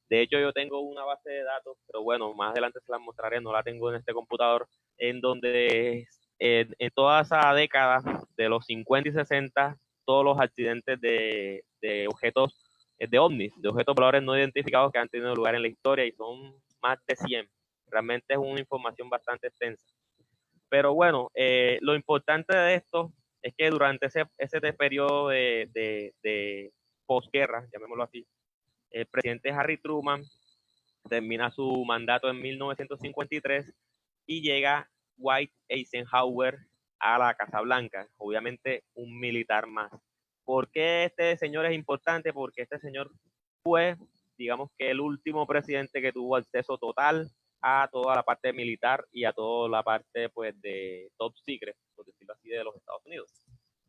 De hecho, yo tengo una base de datos, pero bueno, más adelante se las mostraré, no la tengo en este computador, en donde en toda esa década de los 50 y 60, todos los accidentes de objetos, de ovnis, de objetos voladores no identificados que han tenido lugar en la historia, y son más de 100. Realmente es una información bastante extensa. Pero bueno, lo importante de esto es que durante ese periodo de posguerra, llamémoslo así, el presidente Harry Truman termina su mandato en 1953 y llega Dwight Eisenhower a la Casa Blanca, obviamente un militar más. ¿Por qué este señor es importante? Porque este señor fue, digamos que el último presidente que tuvo acceso total a toda la parte militar y a toda la parte pues de top secret, por decirlo así, de los Estados Unidos.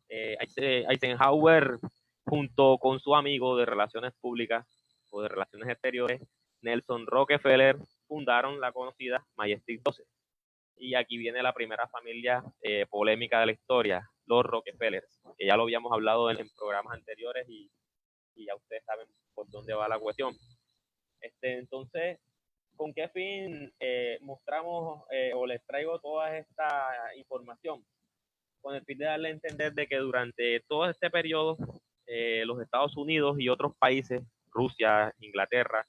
Eisenhower, junto con su amigo de relaciones públicas o de relaciones exteriores, Nelson Rockefeller, fundaron la conocida Majestic 12. Y aquí viene la primera familia polémica de la historia, los Rockefellers, que ya lo habíamos hablado en programas anteriores y ya ustedes saben por dónde va la cuestión. Entonces, ¿con qué fin mostramos o les traigo toda esta información? Con el fin de darle a entender de que durante todo este periodo, los Estados Unidos y otros países, Rusia, Inglaterra,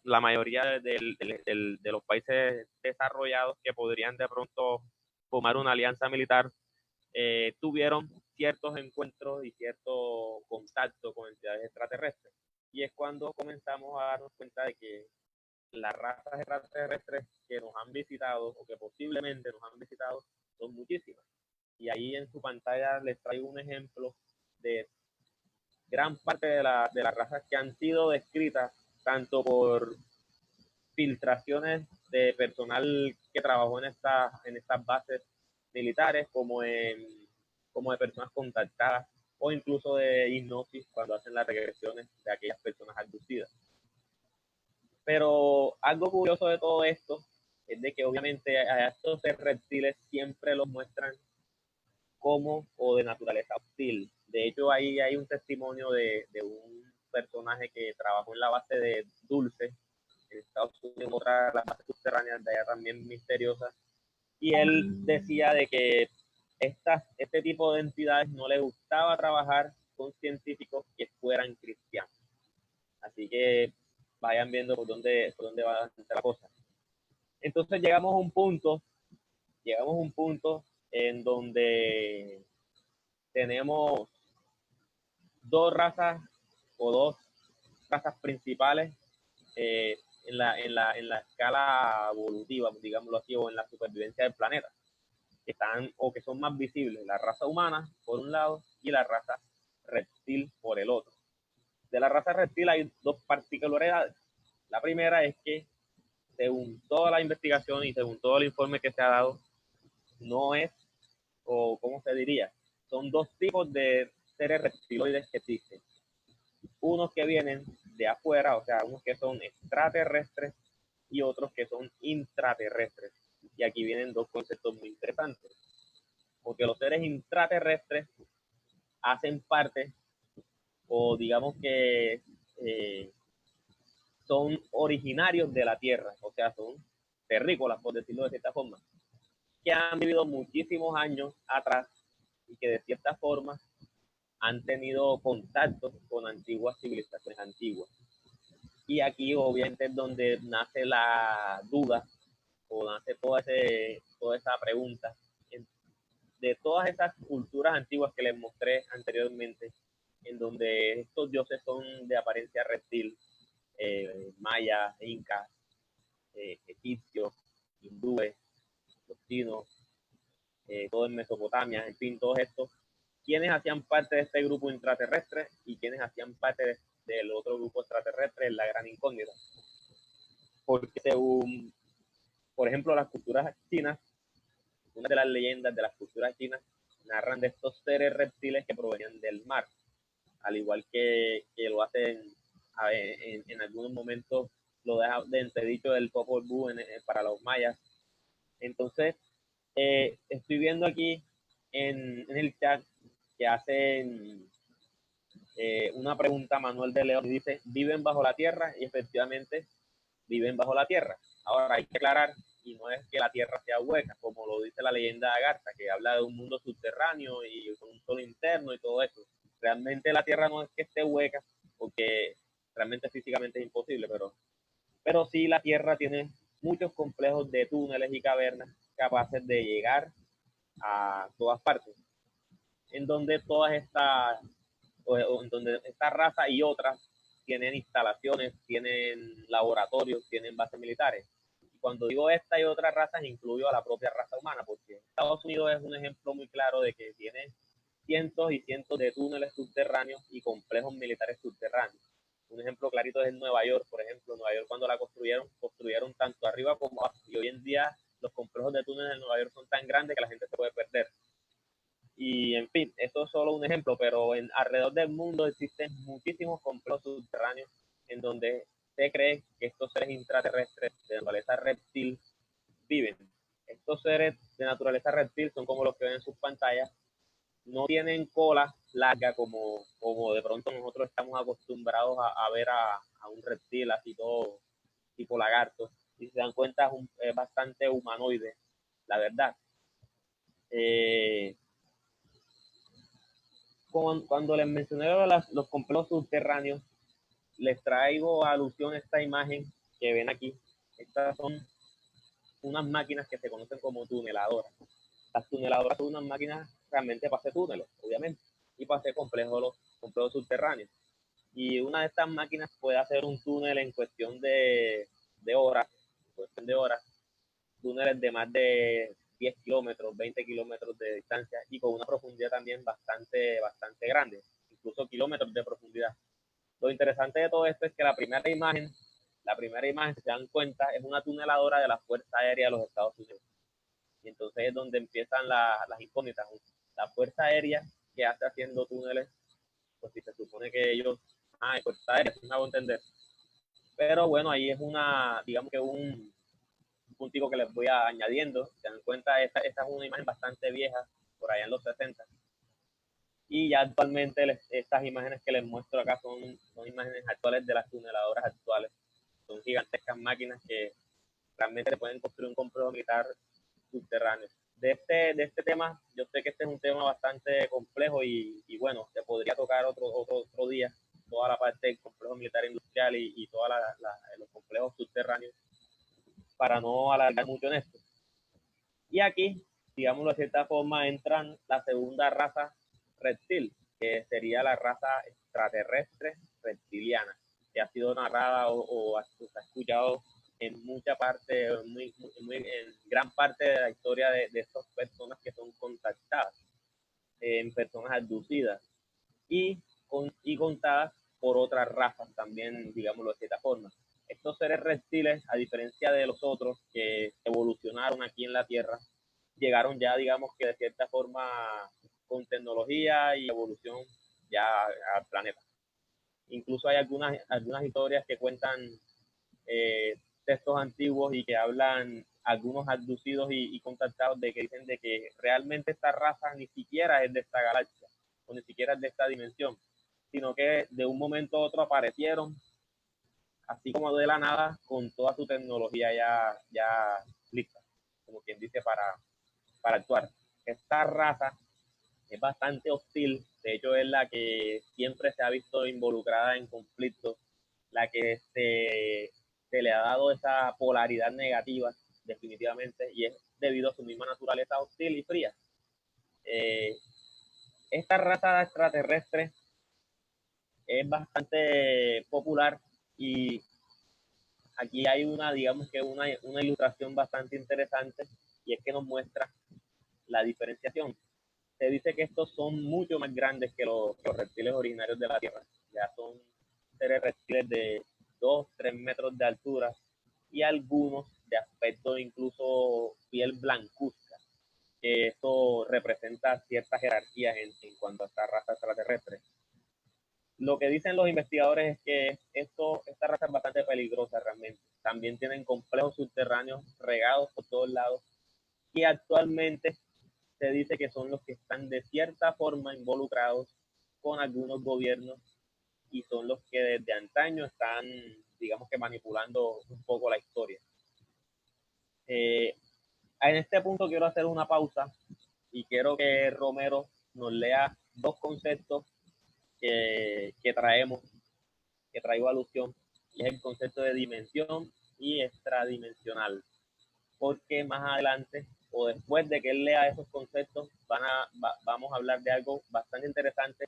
la mayoría de los países desarrollados que podrían de pronto formar una alianza militar, tuvieron ciertos encuentros y cierto contacto con entidades extraterrestres. Y es cuando comenzamos a darnos cuenta de que las razas extraterrestres que nos han visitado o que posiblemente nos han visitado son muchísimas. Y ahí en su pantalla les traigo un ejemplo de gran parte de las razas que han sido descritas tanto por filtraciones de personal que trabajó en estas bases militares como de personas contactadas o incluso de hipnosis cuando hacen las regresiones de aquellas personas abducidas. Pero algo curioso de todo esto es de que obviamente a estos reptiles siempre los muestran como o de naturaleza hostil. De hecho, ahí hay un testimonio de un personaje que trabajó en la base de Dulce, en Estados Unidos, otra de las bases subterráneas de allá también misteriosas, y él decía de que este tipo de entidades no le gustaba trabajar con científicos que fueran cristianos. Así que vayan viendo por dónde va a estar la cosa. Entonces llegamos a un punto en donde tenemos dos razas principales en la escala evolutiva, digámoslo así, o en la supervivencia del planeta, que están o que son más visibles, la raza humana por un lado y la raza reptil por el otro. De la raza reptil hay dos particularidades. La primera es que, según toda la investigación y según todo el informe que se ha dado, no es, o cómo se diría, son dos tipos de seres reptiloides que existen. Unos que vienen de afuera, o sea, unos que son extraterrestres y otros que son intraterrestres. Y aquí vienen dos conceptos muy interesantes, porque los seres intraterrestres hacen parte, o digamos que son originarios de la Tierra, o sea, son terrícolas, por decirlo de cierta forma, que han vivido muchísimos años atrás y que de cierta forma han tenido contacto con antiguas civilizaciones antiguas. Y aquí obviamente es donde nace la duda o nace toda esa pregunta de todas esas culturas antiguas que les mostré anteriormente, en donde estos dioses son de apariencia reptil, mayas, incas, egipcios, hindúes, los chinos, todo en Mesopotamia, en fin, todos estos, quienes hacían parte de este grupo intraterrestre y quienes hacían parte del otro grupo extraterrestre, la gran incógnita. Porque según, por ejemplo, las culturas chinas, una de las leyendas de las culturas chinas narran de estos seres reptiles que provenían del mar, al igual que lo hacen en algunos momentos, lo deja de entredicho del Popol Vuh para los mayas. Entonces, estoy viendo aquí en el chat que hacen una pregunta a Manuel de León y dice, ¿viven bajo la tierra? Y efectivamente viven bajo la tierra. Ahora hay que aclarar, y no es que la tierra sea hueca, como lo dice la leyenda de Agartha, que habla de un mundo subterráneo y con un sol interno y todo eso. Realmente la tierra no es que esté hueca, porque realmente físicamente es imposible, pero sí la tierra tiene muchos complejos de túneles y cavernas capaces de llegar a todas partes, en donde todas estas, o en donde esta raza y otras tienen instalaciones, tienen laboratorios, tienen bases militares. Y cuando digo esta y otras razas, incluyo a la propia raza humana, porque Estados Unidos es un ejemplo muy claro de que tiene cientos y cientos de túneles subterráneos y complejos militares subterráneos. Un ejemplo clarito es Nueva York, por ejemplo. Nueva York, cuando la construyeron tanto arriba como abajo. Y hoy en día los complejos de túneles en Nueva York son tan grandes que la gente se puede perder. Y en fin, esto es solo un ejemplo, pero alrededor del mundo existen muchísimos complejos subterráneos en donde se cree que estos seres intraterrestres de naturaleza reptil viven. Estos seres de naturaleza reptil son como los que ven en sus pantallas, no tienen cola larga como de pronto nosotros estamos acostumbrados a ver a un reptil así todo tipo lagarto. Si se dan cuenta es bastante humanoide, la verdad. Cuando les mencioné los complejos subterráneos, les traigo a alusión esta imagen que ven aquí. Estas son unas máquinas que se conocen como tuneladoras. Las tuneladoras son unas máquinas realmente para hacer túneles, obviamente, y para hacer complejos subterráneos. Y una de estas máquinas puede hacer un túnel en cuestión de horas, túneles de más de 10 kilómetros, 20 kilómetros de distancia y con una profundidad también bastante grande, incluso kilómetros de profundidad. Lo interesante de todo esto es que la primera imagen, si se dan cuenta, es una tuneladora de la Fuerza Aérea de los Estados Unidos. Y entonces es donde empiezan las incógnitas. La Fuerza Aérea que hace haciendo túneles, pues si se supone que ellos, Fuerza Aérea, no hago entender. Pero bueno, ahí es digamos que un puntico que les voy añadiendo. Se dan cuenta, esta es una imagen bastante vieja, por allá en los 60. Y ya actualmente estas imágenes que les muestro acá son imágenes actuales de las tuneladoras actuales. Son gigantescas máquinas que realmente pueden construir un complejo militar subterráneo. De este tema, yo sé que este es un tema bastante complejo y bueno, se podría tocar otro día, toda la parte del complejo militar industrial y todos los complejos subterráneos, para no alargar mucho en esto. Y aquí, digámoslo de cierta forma, entran la segunda raza reptil, que sería la raza extraterrestre reptiliana, que ha sido narrada o se ha escuchado en mucha parte, en gran parte de la historia de estas personas que son contactadas, en personas abducidas y contadas por otras razas también, digámoslo de cierta forma. Estos seres reptiles, a diferencia de los otros que evolucionaron aquí en la Tierra, llegaron ya, digamos que de cierta forma, con tecnología y evolución ya al planeta. Incluso hay algunas historias que cuentan textos antiguos y que hablan algunos abducidos y contactados de que dicen de que realmente esta raza ni siquiera es de esta galaxia o ni siquiera es de esta dimensión, sino que de un momento a otro aparecieron así como de la nada con toda su tecnología ya lista, como quien dice, para actuar. Esta raza es bastante hostil, de hecho es la que siempre se ha visto involucrada en conflictos, la que se le ha dado esa polaridad negativa definitivamente, y es debido a su misma naturaleza hostil y fría. Esta raza extraterrestre es bastante popular y aquí hay digamos que una ilustración bastante interesante, y es que nos muestra la diferenciación. Se dice que estos son mucho más grandes que los reptiles originarios de la Tierra. Ya son seres reptiles de 2-3 metros de altura y algunos de aspecto incluso piel blancuzca, que esto representa ciertas jerarquías en cuanto a esta raza extraterrestre. Lo que dicen los investigadores es que esta raza es bastante peligrosa realmente. También tienen complejos subterráneos regados por todos lados y actualmente se dice que son los que están de cierta forma involucrados con algunos gobiernos y son los que desde antaño están, digamos que manipulando un poco la historia. En este punto quiero hacer una pausa y quiero que Romero nos lea dos conceptos que traigo alusión, y es el concepto de dimensión y extradimensional, porque más adelante o después de que él lea esos conceptos vamos a hablar de algo bastante interesante,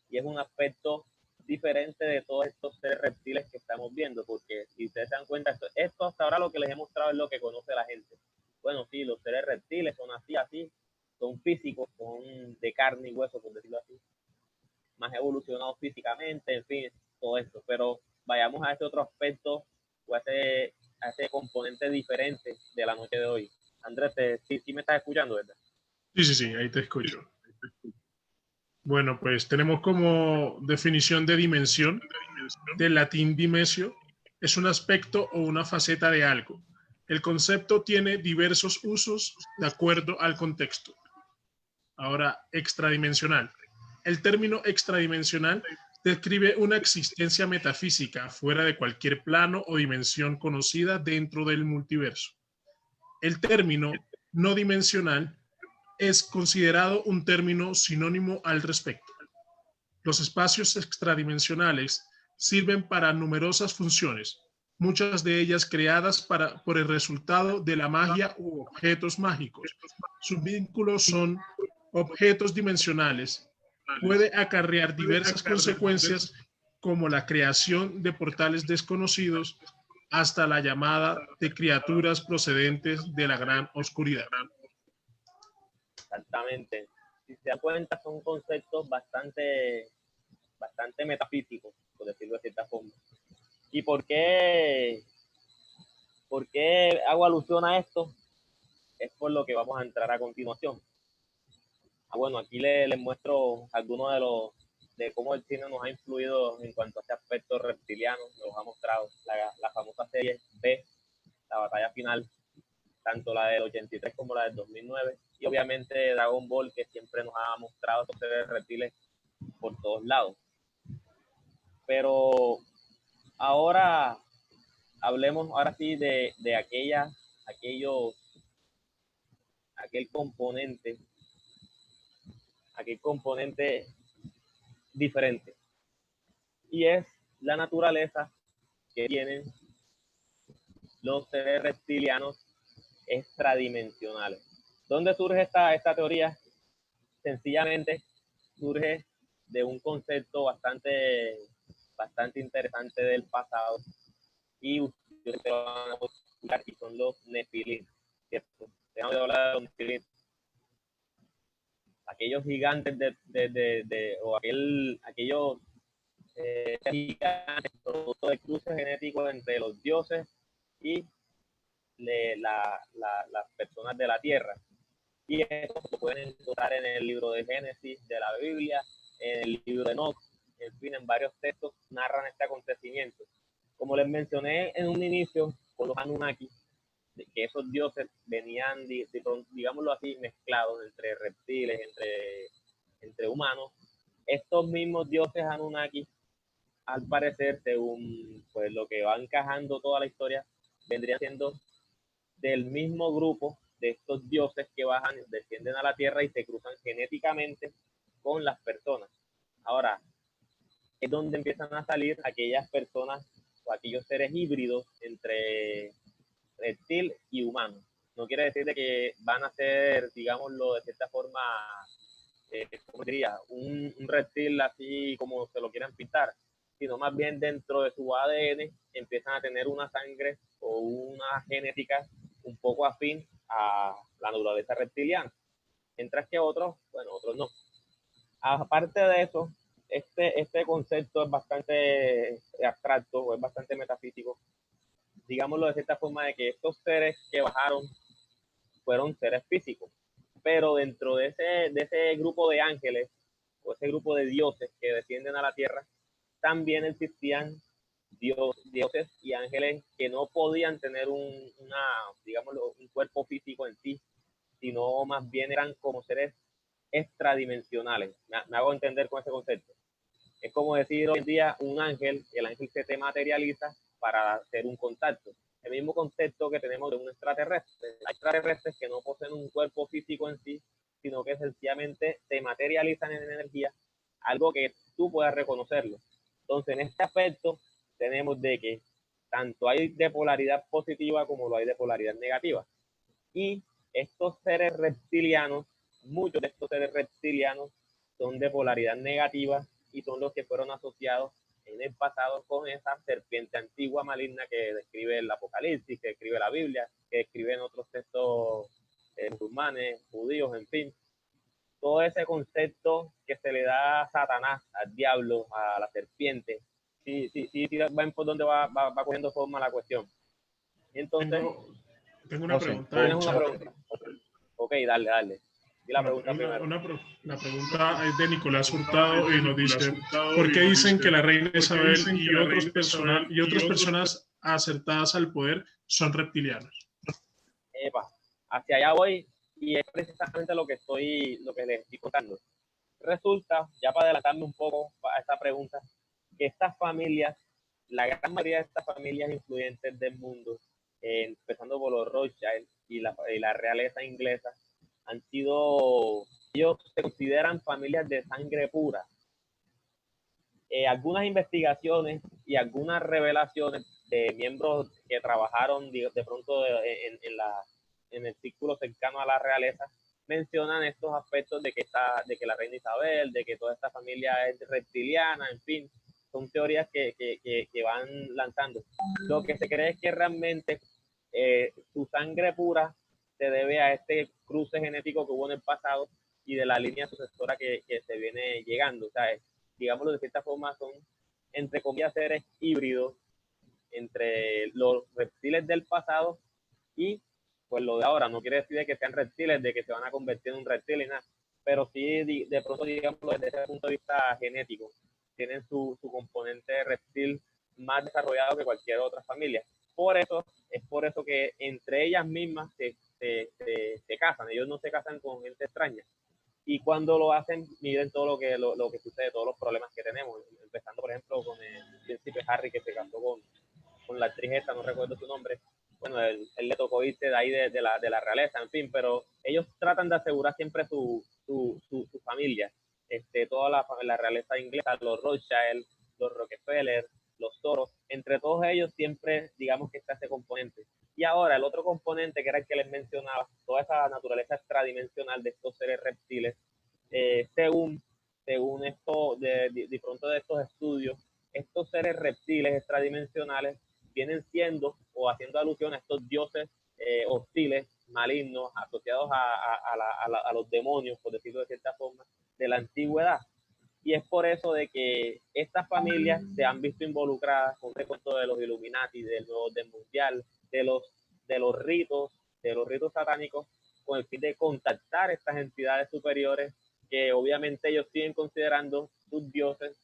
y es un aspecto diferente de todos estos seres reptiles que estamos viendo, porque si ustedes se dan cuenta, esto hasta ahora lo que les he mostrado es lo que conoce la gente. Bueno, sí, los seres reptiles son así, son físicos, son de carne y hueso, por decirlo así, más evolucionados físicamente, en fin, todo esto. Pero vayamos a ese otro aspecto o a ese componente diferente de la noche de hoy. Andrés, sí me estás escuchando, ¿verdad? Sí, ahí te escucho. Bueno, pues tenemos como definición de dimensión, del latín dimensio, es un aspecto o una faceta de algo. El concepto tiene diversos usos de acuerdo al contexto. Ahora, extradimensional. El término extradimensional describe una existencia metafísica fuera de cualquier plano o dimensión conocida dentro del multiverso. El término no dimensional es considerado un término sinónimo al respecto. Los espacios extradimensionales sirven para numerosas funciones, muchas de ellas creadas por el resultado de la magia u objetos mágicos. Sus vínculos son objetos dimensionales. Puede acarrear diversas consecuencias como la creación de portales desconocidos hasta la llamada de criaturas procedentes de la gran oscuridad. Exactamente. Si se dan cuenta, son conceptos bastante metafísicos, por decirlo de cierta forma. ¿Y por qué hago alusión a esto? Es por lo que vamos a entrar a continuación. Bueno, aquí les muestro algunos de cómo el cine nos ha influido en cuanto a este aspecto reptiliano. Nos ha mostrado la famosa serie B, La Batalla Final, tanto la del 83 como la del 2009, y obviamente Dragon Ball, que siempre nos ha mostrado estos seres reptiles por todos lados. Pero ahora hablemos ahora sí de aquel componente diferente, y es la naturaleza que tienen los seres reptilianos extradimensionales. ¿Dónde surge esta teoría? Sencillamente surge de un concepto bastante interesante del pasado y ustedes lo van a buscar, y son los Nefilim, ¿cierto? Dejamos de hablar de los Nefilim, aquellos gigantes o aquellos gigantes, producto de cruces genéticos entre los dioses y las personas de la tierra. Y eso se pueden encontrar en el libro de Génesis de la Biblia, en el libro de Enoch, en fin, en varios textos narran este acontecimiento. Como les mencioné en un inicio con los Anunnaki, de que esos dioses venían, digámoslo así, mezclados entre reptiles, entre humanos. Estos mismos dioses Anunnaki, al parecer, según pues lo que va encajando toda la historia, vendrían siendo del mismo grupo de estos dioses que bajan, descienden a la tierra y se cruzan genéticamente con las personas. Ahora, es donde empiezan a salir aquellas personas o aquellos seres híbridos entre reptil y humano. No quiere decir de que van a ser, digámoslo de cierta forma, ¿cómo diría? Un reptil así como se lo quieran pintar, sino más bien dentro de su ADN empiezan a tener una sangre o una genética un poco afín a la naturaleza reptiliana, mientras que otros, bueno, otros no. Aparte de eso, este concepto es bastante abstracto o es bastante metafísico, digámoslo de cierta forma, de que estos seres que bajaron fueron seres físicos, pero dentro de ese grupo de ángeles o ese grupo de dioses que descienden a la tierra, también existían dioses y ángeles que no podían tener digámoslo, un cuerpo físico en sí, sino más bien eran como seres extradimensionales. Me hago entender con ese concepto. Es como decir hoy en día un ángel, el ángel se te materializa para hacer un contacto. El mismo concepto que tenemos de un extraterrestre. Hay extraterrestres que no poseen un cuerpo físico en sí, sino que sencillamente se materializan en energía, algo que tú puedas reconocerlo. Entonces, en este aspecto, tenemos de que tanto hay de polaridad positiva como lo hay de polaridad negativa. Y estos seres reptilianos, muchos de estos seres reptilianos son de polaridad negativa y son los que fueron asociados en el pasado con esa serpiente antigua maligna que describe el Apocalipsis, que describe la Biblia, que describen otros textos musulmanes, judíos, en fin. Todo ese concepto que se le da a Satanás, al diablo, a la serpiente, sí ven por donde va cogiendo forma la cuestión. Y entonces, tengo una pregunta. ¿tienes una pregunta? Ok, dale. Y la pregunta primero. La pregunta es de Nicolás Hurtado y nos dice, ¿por qué dicen que la reina Isabel y otras personas acertadas al poder son reptilianos? Epa, hacia allá voy y es precisamente lo que les estoy contando. Resulta, ya para adelantarme un poco a esta pregunta, que estas familias, la gran mayoría de estas familias influyentes del mundo, empezando por los Rothschild y la realeza inglesa, ellos se consideran familias de sangre pura. Algunas investigaciones y algunas revelaciones de miembros que trabajaron de pronto en el círculo cercano a la realeza mencionan estos aspectos de que la reina Isabel, de que toda esta familia es reptiliana, en fin, son teorías que van lanzando. Lo que se cree es que realmente su sangre pura se debe a este cruce genético que hubo en el pasado y de la línea sucesora que se viene llegando. O sea, digámoslo de cierta forma, son entre comillas seres híbridos entre los reptiles del pasado y pues lo de ahora. No quiere decir de que sean reptiles, de que se van a convertir en un reptil y nada, pero sí de pronto, digámoslo desde ese punto de vista genético, tienen su componente reptil más desarrollado que cualquier otra familia. Es por eso que entre ellas mismas se casan. Ellos no se casan con gente extraña. Y cuando lo hacen, miden todo lo que sucede, todos los problemas que tenemos. Empezando, por ejemplo, con el príncipe Harry, que se casó con la actriz esta, no recuerdo su nombre. Bueno, él le tocó irse de ahí de la realeza, en fin, pero ellos tratan de asegurar siempre su familia. Toda la realeza inglesa, los Rothschild, los Rockefeller, los Soros, entre todos ellos siempre, digamos que está ese componente. Y ahora el otro componente, que era el que les mencionaba, toda esa naturaleza extradimensional de estos seres reptiles, según esto, de pronto de estos estudios, estos seres reptiles extradimensionales vienen siendo o haciendo alusión a estos dioses hostiles, malignos, asociados a los demonios, por decirlo de cierta forma, de la antigüedad. Y es por eso de que estas familias se han visto involucradas con el cuento de los Illuminati, del nuevo orden mundial, de los ritos satánicos, con el fin de contactar estas entidades superiores que obviamente ellos siguen considerando sus dioses,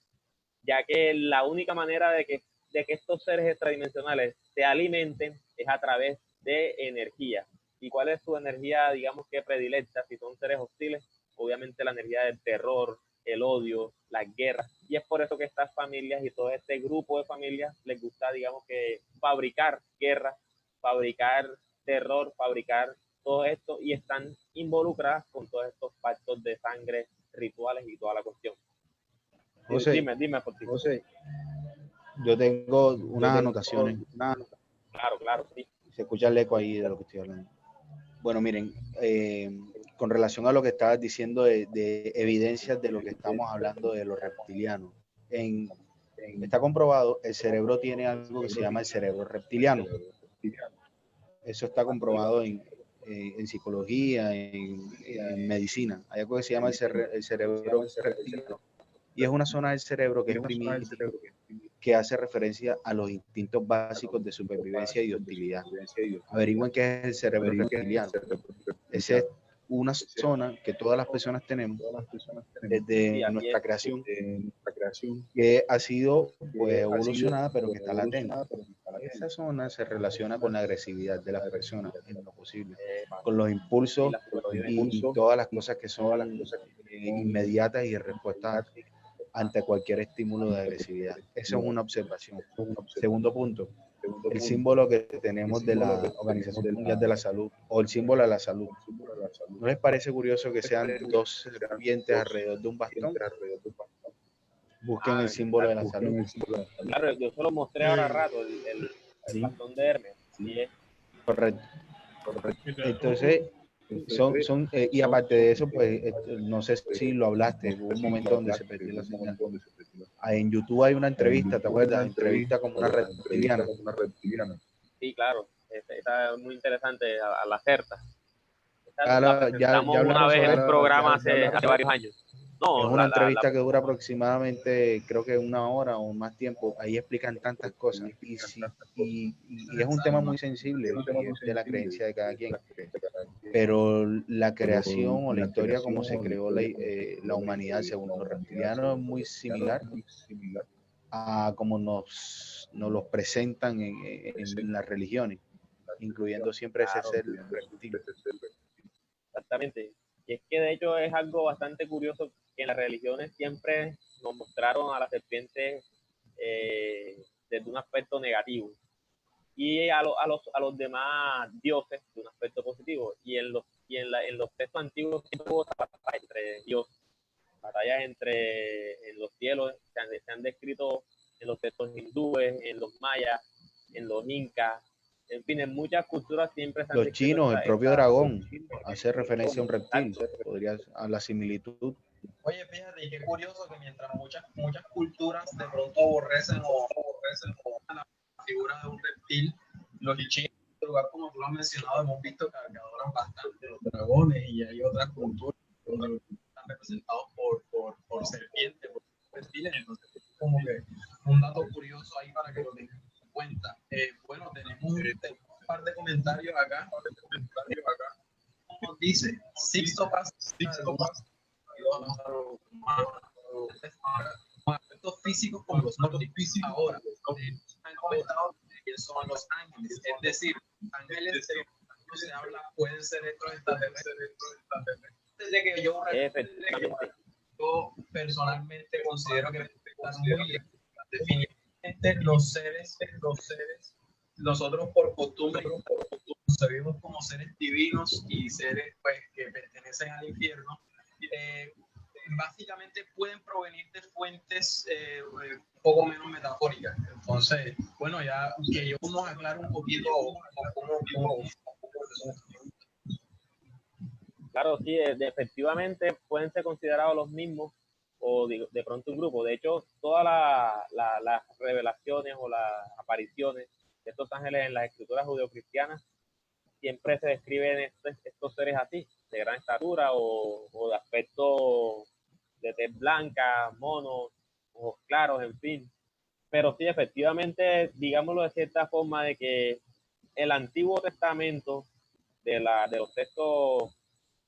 ya que la única manera de que estos seres extradimensionales se alimenten es a través de energía. ¿Y cuál es su energía, digamos que predilecta? Si son seres hostiles, obviamente la energía del terror, el odio, las guerras. Y es por eso que estas familias y todo este grupo de familias les gusta, digamos que, fabricar guerras, fabricar terror, fabricar todo esto, y están involucradas con todos estos pactos de sangre, rituales y toda la cuestión. José, dime, por ti. José, yo tengo unas anotaciones. Claro, sí. Se escucha el eco ahí de lo que estoy hablando. Bueno, miren, con relación a lo que estabas diciendo de evidencias de lo que estamos hablando de los reptilianos, está comprobado, el cerebro tiene algo que se llama el cerebro reptiliano. Eso está comprobado en psicología, en medicina. Hay algo que se llama el cerebro reptiliano. Y es una zona del cerebro que es primitiva, que hace referencia a los instintos básicos de supervivencia y de hostilidad. Averigüen qué es el cerebro reptiliano. Esa es una zona que todas las personas tenemos desde nuestra creación, que ha sido pues, evolucionada, pero que está latente. Esa zona se relaciona con la agresividad de las personas en lo posible, con los impulsos y todas las cosas que son inmediatas y de respuesta ante cualquier estímulo de agresividad. Eso es una observación. Segundo punto, el símbolo que tenemos de la Organización Mundial de la Salud, o el símbolo de la salud. ¿No les parece curioso que sean dos serpientes alrededor de un bastón? Busquen el símbolo de la salud. Claro, yo se lo mostré ahora rato, el bastón de Hermes. Sí, correcto. Entonces, y aparte de eso, pues, no sé si lo hablaste, hubo un momento donde se perdió la señal. En YouTube hay una entrevista, ¿te acuerdas? Entrevista con una reptiliana. Sí, claro, esa es muy interesante, a la CERTA. Ya una vez en el programa hace varios años. No, es una entrevista que dura aproximadamente, creo que 1 hora o más tiempo. Ahí explican tantas cosas. Y es un tema muy sensible, de la creencia de cada quien. Pero la creación o la historia como se creó la humanidad según los reptilianos es muy similar a como nos los presentan en las religiones, incluyendo siempre ese ser reptil. Exactamente. Y es que de hecho es algo bastante curioso que en las religiones siempre nos mostraron a la serpiente desde un aspecto negativo, y a los demás dioses de un aspecto positivo. Y en los textos antiguos siempre hubo batallas entre dioses, batallas en los cielos, se han descrito en los textos hindúes, en los mayas, en los incas, en fin, en muchas culturas siempre se han los chinos, el propio dragón hace referencia a un reptil, podría a la similitud. Oye, fíjate, y qué curioso que mientras muchas culturas de pronto aborrecen la figura de un reptil, los chinos, en lugar como tú lo has mencionado, hemos visto que adoran bastante los dragones, y hay otras culturas que están representados por serpientes, por reptiles. Entonces, como que un dato curioso ahí para que lo tengan en cuenta. Bueno, tenemos un par de comentarios acá. Como dice, Sixto Paz, aspectos físicos como los físicos. Ahora, han comentado que son los ángeles, es decir, ángeles de los que se habla pueden ser estos extraterrestres. Desde que yo personalmente considero que están muy lejos. Definitivamente los seres, nosotros por costumbre concebimos como seres divinos y seres pues que pertenecen al infierno. básicamente pueden provenir de fuentes un poco menos metafóricas. Entonces, bueno, ya que yo nos aclare un poquito cómo. Claro, sí, efectivamente pueden ser considerados los mismos o de pronto un grupo. De hecho, todas las revelaciones o las apariciones de estos ángeles en las escrituras judeocristianas siempre se describen estos seres así, de gran estatura o de aspecto de tez blanca, monos, ojos claros, en fin. Pero sí, efectivamente, digámoslo de cierta forma, de que el Antiguo Testamento de los textos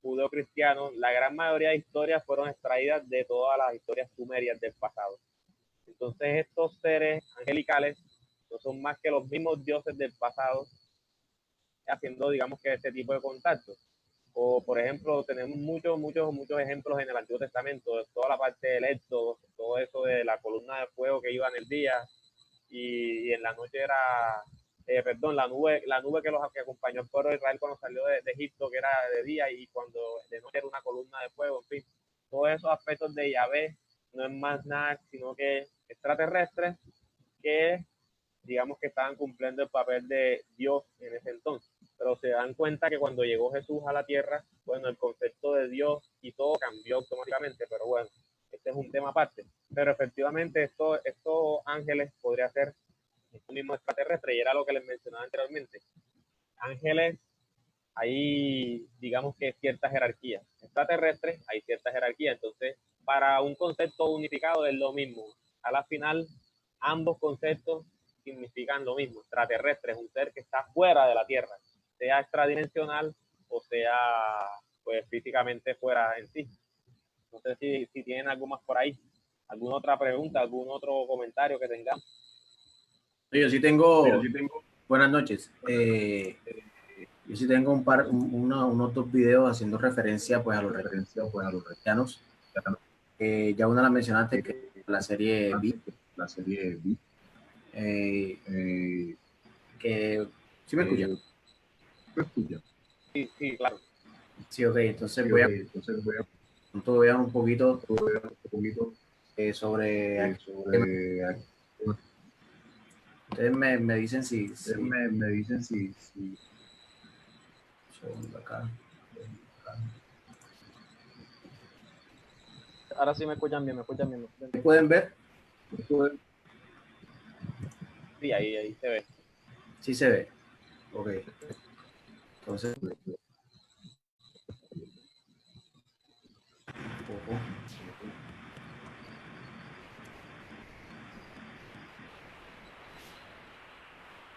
judeocristianos, la gran mayoría de historias fueron extraídas de todas las historias sumerias del pasado. Entonces estos seres angelicales no son más que los mismos dioses del pasado haciendo, digamos, que este tipo de contactos. O, por ejemplo, tenemos muchos ejemplos en el Antiguo Testamento, de toda la parte del Éxodo, todo eso de la columna de fuego que iba en el día y en la noche era, la nube que acompañó al pueblo de Israel cuando salió de Egipto, que era de día, y cuando de noche era una columna de fuego, en fin. Todos esos aspectos de Yahvé no es más nada sino que extraterrestres que digamos que estaban cumpliendo el papel de Dios en ese entonces. Pero se dan cuenta que cuando llegó Jesús a la tierra, bueno, el concepto de Dios y todo cambió automáticamente, pero bueno, este es un tema aparte. Pero efectivamente estos ángeles podría ser esto mismo extraterrestre, y era lo que les mencionaba anteriormente. Ángeles, hay, digamos que cierta jerarquía. Extraterrestres, hay cierta jerarquía. Entonces, para un concepto unificado es lo mismo. A la final, ambos conceptos significan lo mismo. Extraterrestre es un ser que está fuera de la Tierra, sea extradimensional o sea pues físicamente fuera en sí. No sé si tienen algo más por ahí, alguna otra pregunta, algún otro comentario que tengan. Yo sí tengo, buenas noches. Yo sí tengo unos dos videos haciendo referencia pues a los cristianos. Ya una la mencionaste, que la serie B. Que ¿sí me escuchan? Sí, claro. Sí, ok, entonces voy a vean un poquito sobre ustedes me dicen si segundo acá. Ahora sí me escuchan bien. ¿Pueden ver? Sí, ahí se ve. Sí se ve. Ok. Entonces,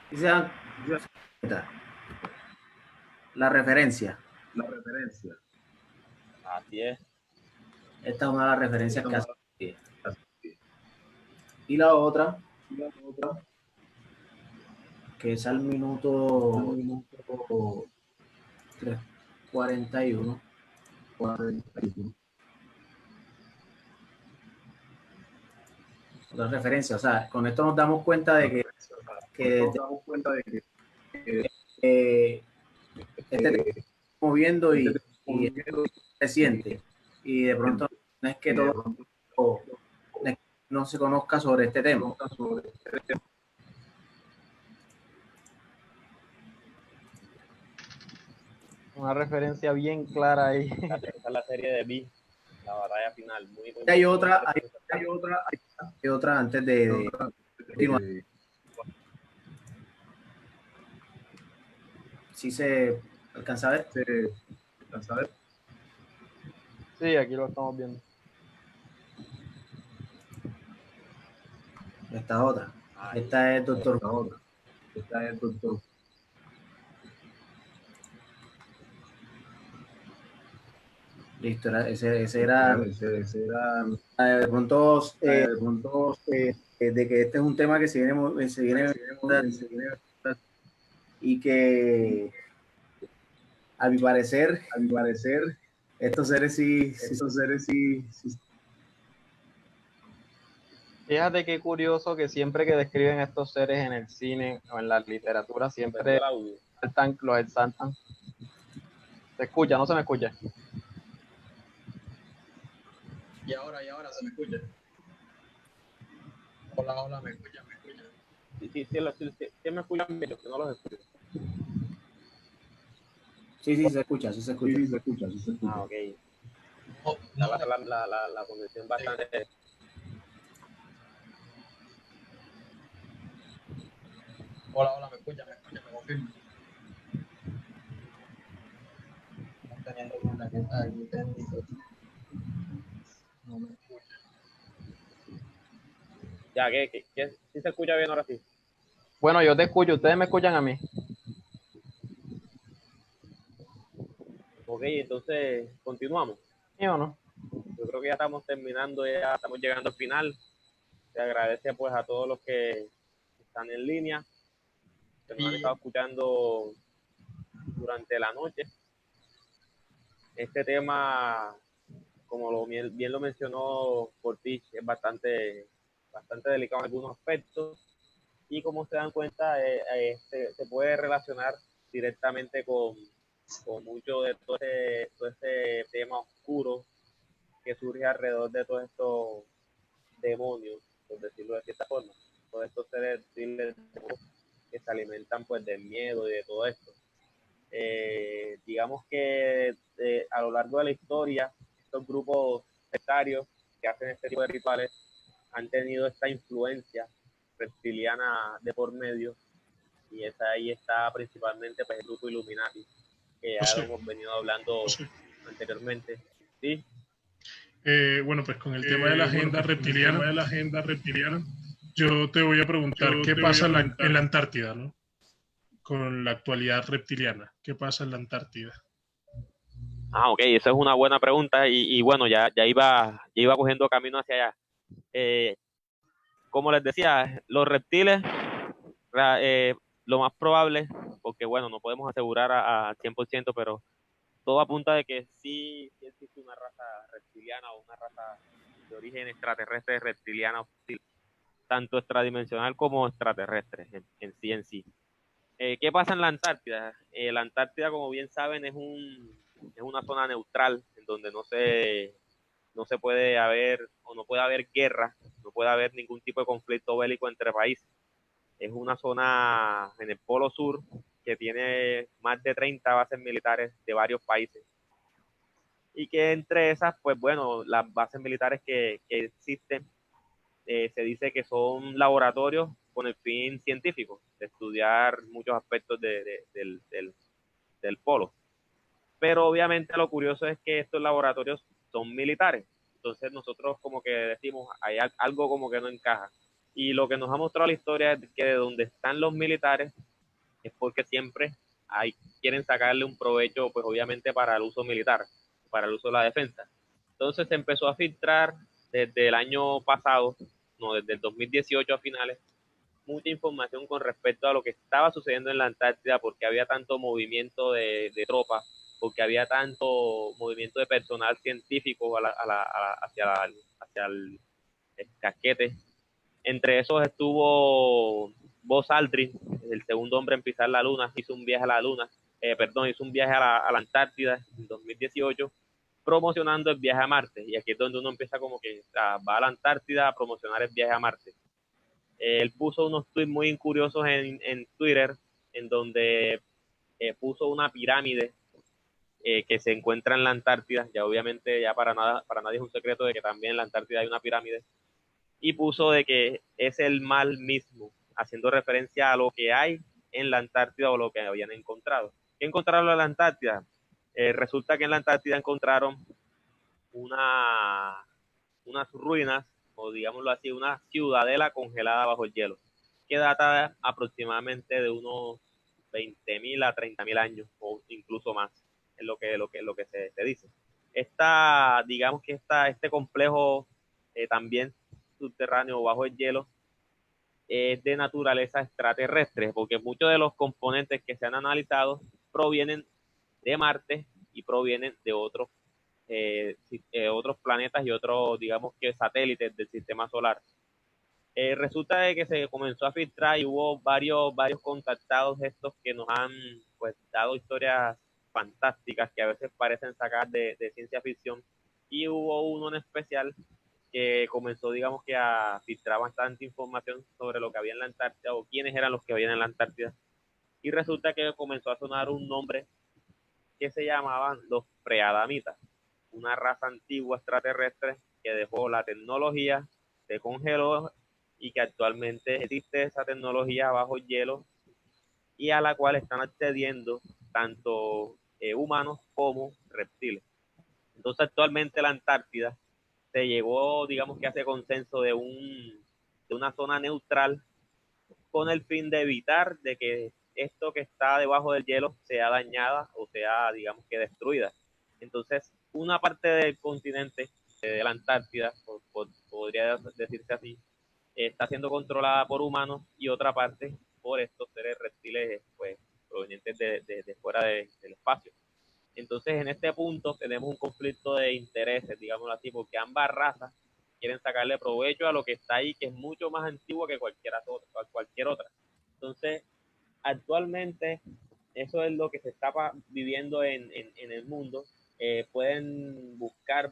¿sí se dan cuenta? La referencia. Así es. Esta es una de las referencias que hace. Y la otra, que es al minuto 3:41. Otra referencia, o sea, con esto nos damos cuenta de que este moviendo y se siente, y de pronto no es que todo no se conozca sobre este tema. Una referencia bien clara ahí. Esa es la serie de B, la batalla final. Muy Hay otra antes de continuar. ¿Sí se alcanza a ver? Sí, aquí lo estamos viendo. Esta otra. Esta es doctor. Listo, ese era de pronto de que este es un tema que se viene y que a mi parecer estos seres sí. Fíjate qué curioso que siempre que describen estos seres en el cine o en la literatura, siempre los exaltan. ¿Se escucha? ¿No se me escucha? Y ahora se me escucha. Hola, me escucha. Sí me escuchan bien, que no los escucho. Sí, se escucha. Ah, ok. La conexión bastante. Hola, me escucha, me confirma. Están teniendo problemas aquí técnicos. No me escucha. Ya, ¿sí se escucha bien ahora sí? Bueno, yo te escucho, ustedes me escuchan a mí. Ok, entonces continuamos. ¿Sí o no? Yo creo que ya estamos terminando, ya estamos llegando al final. Se agradece pues a todos los que están en línea, que nos han estado escuchando durante la noche. Este tema, como bien lo mencionó Cortich, es bastante delicado en algunos aspectos y como se dan cuenta, se puede relacionar directamente con mucho de todo ese tema oscuro que surge alrededor de todos estos demonios, por decirlo de cierta forma, todos estos seres que se alimentan pues del miedo y de todo esto. Digamos que a lo largo de la historia, estos grupos sectarios que hacen este tipo de rituales han tenido esta influencia reptiliana de por medio, y ahí está principalmente pues, el grupo Illuminati, que ya lo hemos venido hablando anteriormente. ¿Sí? Bueno, pues con el tema de la agenda reptiliana, yo te voy a preguntar qué pasa en la Antártida, ¿no? Con la actualidad reptiliana. ¿Qué pasa en la Antártida? Ah, ok, esa es una buena pregunta y bueno, ya iba cogiendo camino hacia allá. Como les decía, los reptiles, lo más probable, porque bueno, no podemos asegurar a 100%, pero todo apunta de que sí existe una raza reptiliana o una raza de origen extraterrestre reptiliana hostil, tanto extradimensional como extraterrestre en sí. ¿Qué pasa en la Antártida? La Antártida, como bien saben, es una zona neutral en donde no se puede haber o no puede haber guerra, no puede haber ningún tipo de conflicto bélico entre países. Es una zona en el Polo Sur que tiene más de 30 bases militares de varios países. Y que entre esas, pues bueno, las bases militares que existen, se dice que son laboratorios con el fin científico, de estudiar muchos aspectos del polo. Pero obviamente lo curioso es que estos laboratorios son militares. Entonces nosotros como que decimos, hay algo como que no encaja. Y lo que nos ha mostrado la historia es que de donde están los militares es porque siempre quieren sacarle un provecho, pues obviamente para el uso militar, para el uso de la defensa. Entonces se empezó a filtrar desde el año pasado, no, desde el 2018 a finales, mucha información con respecto a lo que estaba sucediendo en la Antártida, porque había tanto movimiento de tropas, porque había tanto movimiento de personal científico hacia el casquete. Entre esos estuvo Buzz Aldrin, el segundo hombre en pisar la luna, hizo un viaje a la luna, hizo un viaje a la Antártida en 2018, promocionando el viaje a Marte. Y aquí es donde uno empieza como que va a la Antártida a promocionar el viaje a Marte. Él puso unos tweets muy curiosos en Twitter, en donde puso una pirámide que se encuentra en la Antártida. Ya obviamente ya para nadie es un secreto de que también en la Antártida hay una pirámide. Y puso de que es el mal mismo, haciendo referencia a lo que hay en la Antártida o lo que habían encontrado. ¿Qué encontraron en la Antártida? Resulta que en la Antártida encontraron unas ruinas, o digámoslo así, una ciudadela congelada bajo el hielo, que data aproximadamente de unos 20.000 a 30.000 años, o incluso más, es lo que se dice. Digamos que este complejo también subterráneo bajo el hielo es de naturaleza extraterrestre, porque muchos de los componentes que se han analizado provienen de Marte y provienen de otros planetas y otros, digamos que satélites del sistema solar. Resulta de que se comenzó a filtrar y hubo varios contactados estos que nos han pues dado historias fantásticas que a veces parecen sacar de ciencia ficción, y hubo uno en especial que comenzó, digamos que a filtrar bastante información sobre lo que había en la Antártida o quiénes eran los que habían en la Antártida. Y resulta que comenzó a sonar un nombre que se llamaban los preadamitas, una raza antigua extraterrestre que dejó la tecnología, se congeló y que actualmente existe esa tecnología bajo hielo y a la cual están accediendo tanto humanos como reptiles. Entonces actualmente la Antártida se llegó, digamos que hace consenso de una zona neutral con el fin de evitar de que esto que está debajo del hielo sea dañada o sea, digamos que destruida. Entonces, una parte del continente de la Antártida, podría decirse así, está siendo controlada por humanos y otra parte por estos seres reptiles pues, provenientes de fuera del espacio. Entonces, en este punto tenemos un conflicto de intereses, digámoslo así, porque ambas razas quieren sacarle provecho a lo que está ahí, que es mucho más antiguo que cualquier otra. Entonces, actualmente, eso es lo que se está viviendo en el mundo. Pueden buscar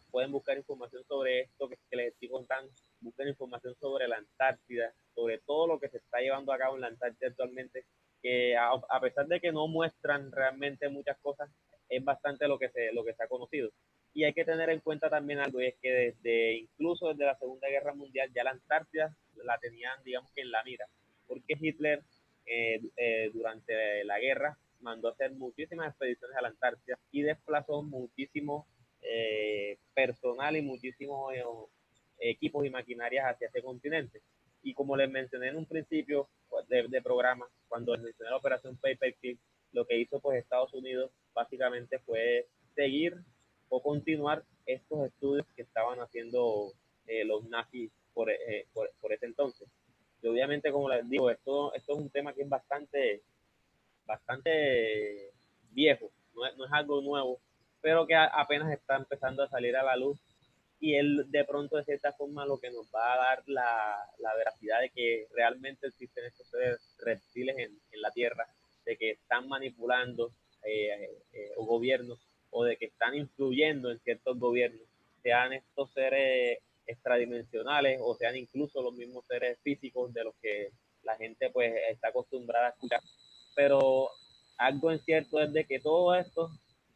información sobre esto que les estoy contando, busquen información sobre la Antártida, sobre todo lo que se está llevando a cabo en la Antártida actualmente, que a pesar de que no muestran realmente muchas cosas, es bastante lo que se ha conocido. Y hay que tener en cuenta también algo, y es que incluso desde la Segunda Guerra Mundial ya la Antártida la tenían, digamos que en la mira, porque Hitler durante la guerra mandó a hacer muchísimas expediciones a la Antártida y desplazó muchísimo personal y muchísimos equipos y maquinarias hacia ese continente. Y como les mencioné en un principio de programa, cuando les mencioné la operación Paperclip, lo que hizo pues Estados Unidos básicamente fue seguir o continuar estos estudios que estaban haciendo los nazis por ese entonces. Y obviamente, como les digo, esto es un tema que es bastante viejo, no es algo nuevo, pero que apenas está empezando a salir a la luz y él de pronto de cierta forma lo que nos va a dar la veracidad de que realmente existen estos seres reptiles en la Tierra, de que están manipulando gobiernos o de que están influyendo en ciertos gobiernos, sean estos seres extradimensionales o sean incluso los mismos seres físicos de los que la gente pues está acostumbrada a escuchar. Pero algo en cierto es de que todo esto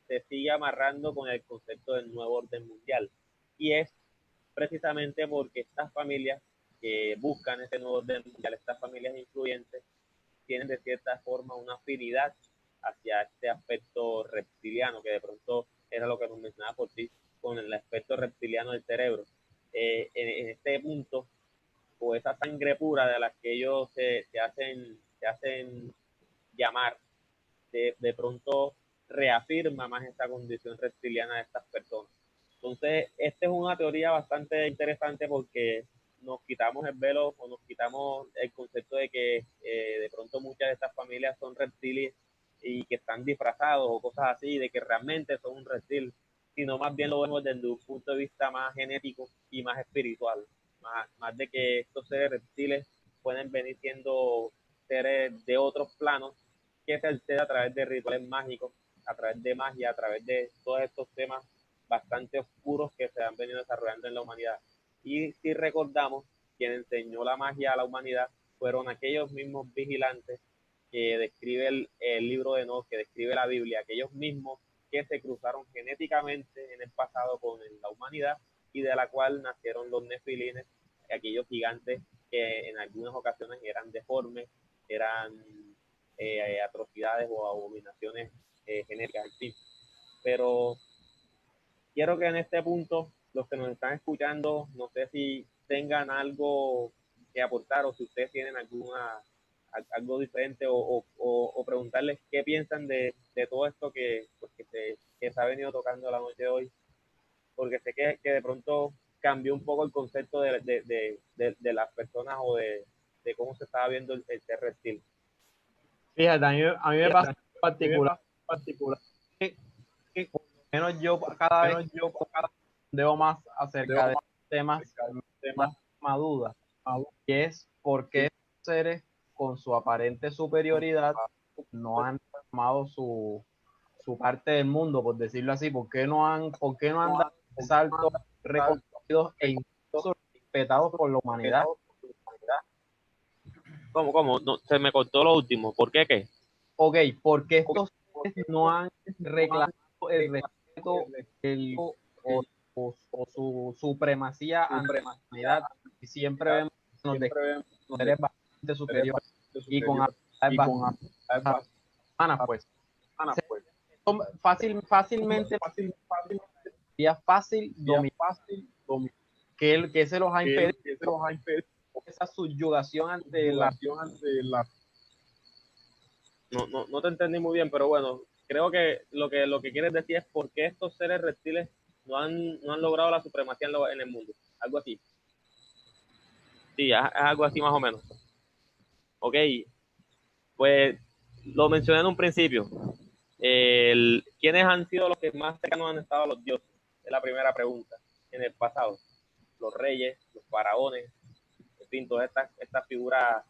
se sigue amarrando con el concepto del nuevo orden mundial. Y es precisamente porque estas familias que buscan ese nuevo orden mundial, estas familias influyentes, tienen de cierta forma una afinidad hacia este aspecto reptiliano, que de pronto era lo que nos mencionaba por ti, con el aspecto reptiliano del cerebro. En este punto, o esa sangre pura de la que ellos se hacen llamar, de pronto reafirma más esta condición reptiliana de estas personas. Entonces, esta es una teoría bastante interesante porque nos quitamos el velo o nos quitamos el concepto de que de pronto muchas de estas familias son reptiles y que están disfrazados o cosas así, de que realmente son un reptil, sino más bien lo vemos desde un punto de vista más genético y más espiritual, más de que estos seres reptiles pueden venir siendo seres de otros planos que se altera a través de rituales mágicos, a través de magia, a través de todos estos temas bastante oscuros que se han venido desarrollando en la humanidad. Y si recordamos, quien enseñó la magia a la humanidad fueron aquellos mismos vigilantes que describe el libro de Enoch, que describe la Biblia, aquellos mismos que se cruzaron genéticamente en el pasado con la humanidad y de la cual nacieron los nefilines, aquellos gigantes que en algunas ocasiones eran deformes, eran atrocidades o abominaciones genéticas, en fin. Pero quiero que en este punto los que nos están escuchando, no sé si tengan algo que aportar o si ustedes tienen algo diferente o preguntarles qué piensan de todo esto pues, que se ha venido tocando la noche de hoy, porque sé que de pronto cambió un poco el concepto de las personas o de cómo se estaba viendo el ser reptil. Fíjate, a mí me pasa en particular que por lo menos yo cada vez veo más acerca de temas más dudas, y es por qué seres con su aparente superioridad no han tomado su parte del mundo, por decirlo así, por qué no han dado saltos reconocidos e incluso respetados por la humanidad. ¿Cómo? No, se me cortó lo último. ¿Por qué qué? Ok, porque estos seres no han reclamado el respeto o su supremacía ante la humanidad, y siempre vemos que nos describen seres bastante superiores y con habilidades bastante humanas, pues. Fácilmente sería fácil dominar que se los ha impedido esa subyugación ante la No te entendí muy bien, pero bueno, creo que lo que quieres decir es por qué estos seres reptiles no han logrado la supremacía en el mundo. Algo así. Sí, es algo así más o menos. Ok, pues lo mencioné en un principio. ¿Quiénes han sido los que más cercanos han estado a los dioses? Es la primera pregunta. En el pasado, los reyes, los faraones, en fin, todas estas figuras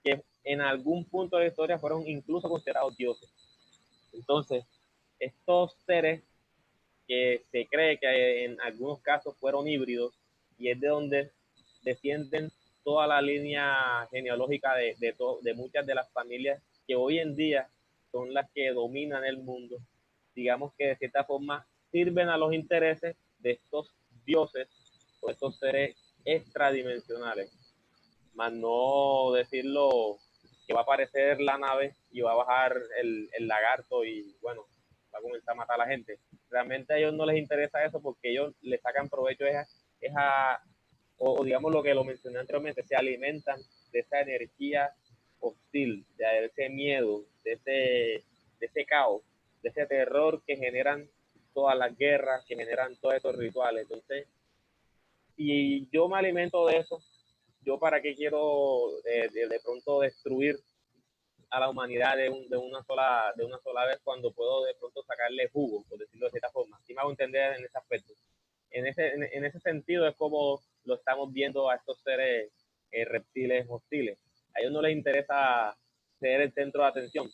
que en algún punto de la historia fueron incluso considerados dioses. Entonces, estos seres que se cree que en algunos casos fueron híbridos, y es de donde descienden toda la línea genealógica de muchas de las familias que hoy en día son las que dominan el mundo, digamos que de cierta forma sirven a los intereses de estos dioses o estos seres extradimensionales, más no decirlo que va a aparecer la nave y va a bajar el lagarto y bueno, va a comenzar a matar a la gente. Realmente a ellos no les interesa eso, porque ellos le sacan provecho o digamos lo que lo mencioné anteriormente, se alimentan de esa energía hostil, de ese miedo, de ese caos, de ese terror que generan todas las guerras, que generan todos estos rituales. Entonces, si yo me alimento de eso, yo para qué quiero de pronto destruir a la humanidad de una sola vez, cuando puedo de pronto sacarle jugo, por decirlo de cierta forma. ¿Sí me hago entender en ese aspecto? En ese sentido es como lo estamos viendo a estos seres reptiles hostiles. A ellos no les interesa ser el centro de atención.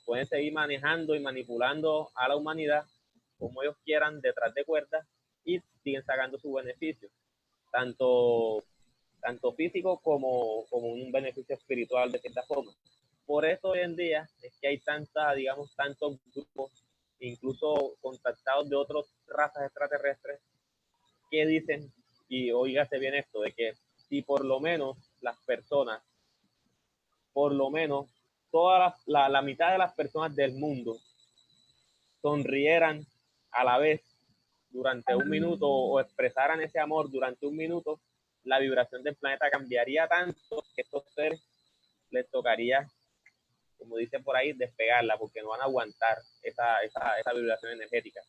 Pueden seguir manejando y manipulando a la humanidad como ellos quieran, detrás de cuerdas, y siguen sacando su beneficio, tanto físico como un beneficio espiritual de cierta forma. Por eso hoy en día es que hay tantos grupos, incluso contactados de otras razas extraterrestres, que dicen, y oígase bien esto, de que si por lo menos las personas, por lo menos toda la mitad de las personas del mundo sonrieran a la vez durante un minuto, o expresaran ese amor durante un minuto, la vibración del planeta cambiaría tanto que estos seres les tocaría, como dicen por ahí, despegarla, porque no van a aguantar esa vibración energética.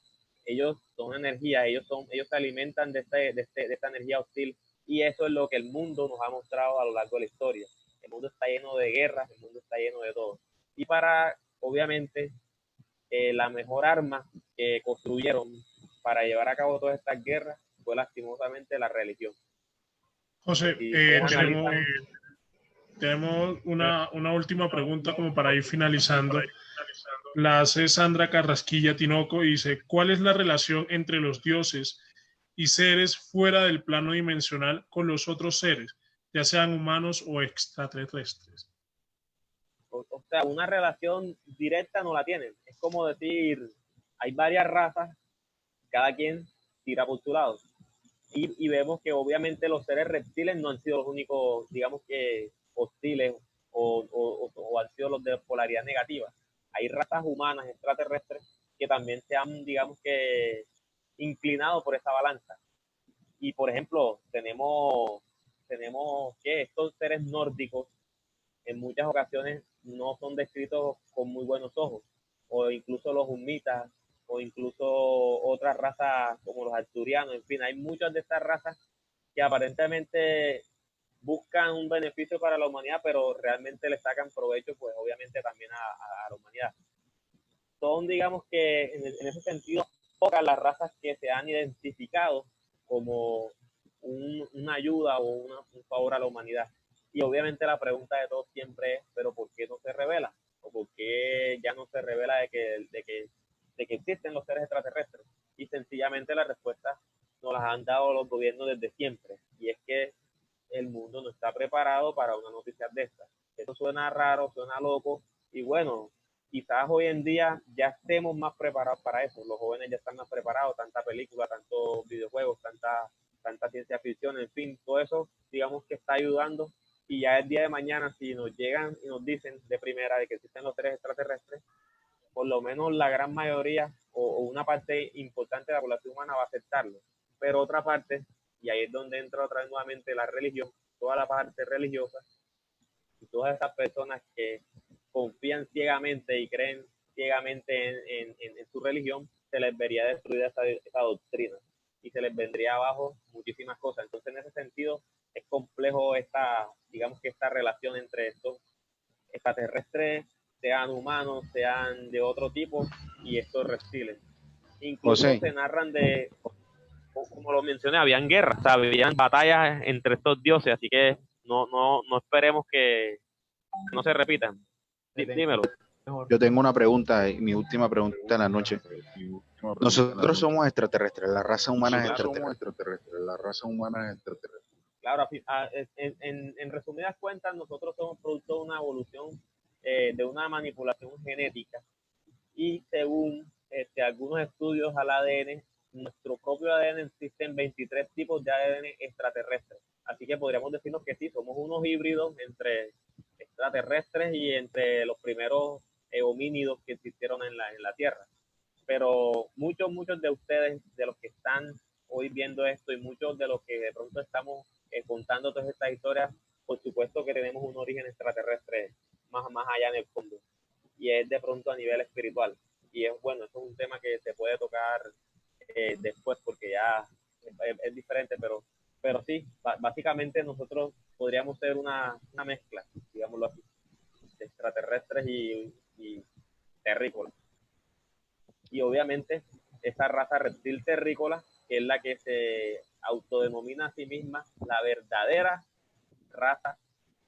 Ellos son energía, ellos se alimentan de esta energía hostil, y eso es lo que el mundo nos ha mostrado a lo largo de la historia. El mundo está lleno de guerras, el mundo está lleno de todo. Y obviamente, la mejor arma que construyeron para llevar a cabo todas estas guerras fue lastimosamente la religión. José, Y tenemos una última pregunta como para ir finalizando. La hace Sandra Carrasquilla Tinoco y dice: ¿cuál es la relación entre los dioses y seres fuera del plano dimensional con los otros seres, ya sean humanos o extraterrestres? O sea, una relación directa no la tienen. Es como decir, hay varias razas, cada quien tira por su lado. Y vemos que obviamente los seres reptiles no han sido los únicos, digamos que hostiles, o han sido los de polaridad negativa. Hay razas humanas extraterrestres que también se han, digamos que, inclinado por esa balanza. Y por ejemplo, tenemos que estos seres nórdicos en muchas ocasiones no son descritos con muy buenos ojos, o incluso los humitas, o incluso otras razas como los arturianos. En fin, hay muchas de estas razas que aparentemente buscan un beneficio para la humanidad, pero realmente le sacan provecho, pues obviamente también a la humanidad. Son, digamos que en ese sentido, pocas las razas que se han identificado como una ayuda o un favor a la humanidad. Y obviamente la pregunta de todos siempre es, ¿pero por qué no se revela? ¿O por qué ya no se revela de que existen los seres extraterrestres? Y sencillamente la respuesta los gobiernos desde siempre, y es que el mundo no está preparado para una noticia de estas. Eso suena raro, suena loco, y bueno, quizás hoy en día ya estemos más preparados para eso. Los jóvenes ya están más preparados, tanta película, tantos videojuegos, tanta ciencia ficción, en fin, todo eso, digamos que está ayudando. Y ya el día de mañana, si nos llegan y nos dicen de primera de que existen los seres extraterrestres, por lo menos la gran mayoría o una parte importante de la población humana va a aceptarlo. Pero otra parte, y ahí es donde entra otra vez nuevamente la religión, toda la parte religiosa, y todas esas personas que confían ciegamente y creen ciegamente en su religión, se les vería destruida esa doctrina y se les vendría abajo muchísimas cosas. Entonces, en ese sentido, es complejo digamos que esta relación entre estos extraterrestres, sean humanos, sean de otro tipo, y estos reptiles. Incluso José, se narran como lo mencioné, habían guerras, o sea, habían batallas entre estos dioses, así que no esperemos que no se repitan. Dímelo. yo tengo una pregunta, mi última pregunta en la noche. Nosotros somos extraterrestres, la raza humana es extraterrestre. La raza humana es extraterrestre. Claro, en resumidas cuentas, nosotros somos producto de una evolución, de una manipulación genética, y según algunos estudios al ADN, nuestro propio ADN, existen 23 tipos de ADN extraterrestres. Así que podríamos decirnos que sí, somos unos híbridos entre extraterrestres y entre los primeros homínidos que existieron en la Tierra. Pero muchos de ustedes, de los que están hoy viendo esto, y muchos de los que de pronto estamos contando todas estas historias, por supuesto que tenemos un origen extraterrestre más allá en el fondo, y es de pronto a nivel espiritual. Y es bueno, eso es un tema que se puede tocar después, porque ya es diferente, pero sí, básicamente nosotros podríamos ser una mezcla, digámoslo así, de extraterrestres y terrícolas. Y obviamente esa raza reptil terrícola, que es la que se autodenomina a sí misma la verdadera raza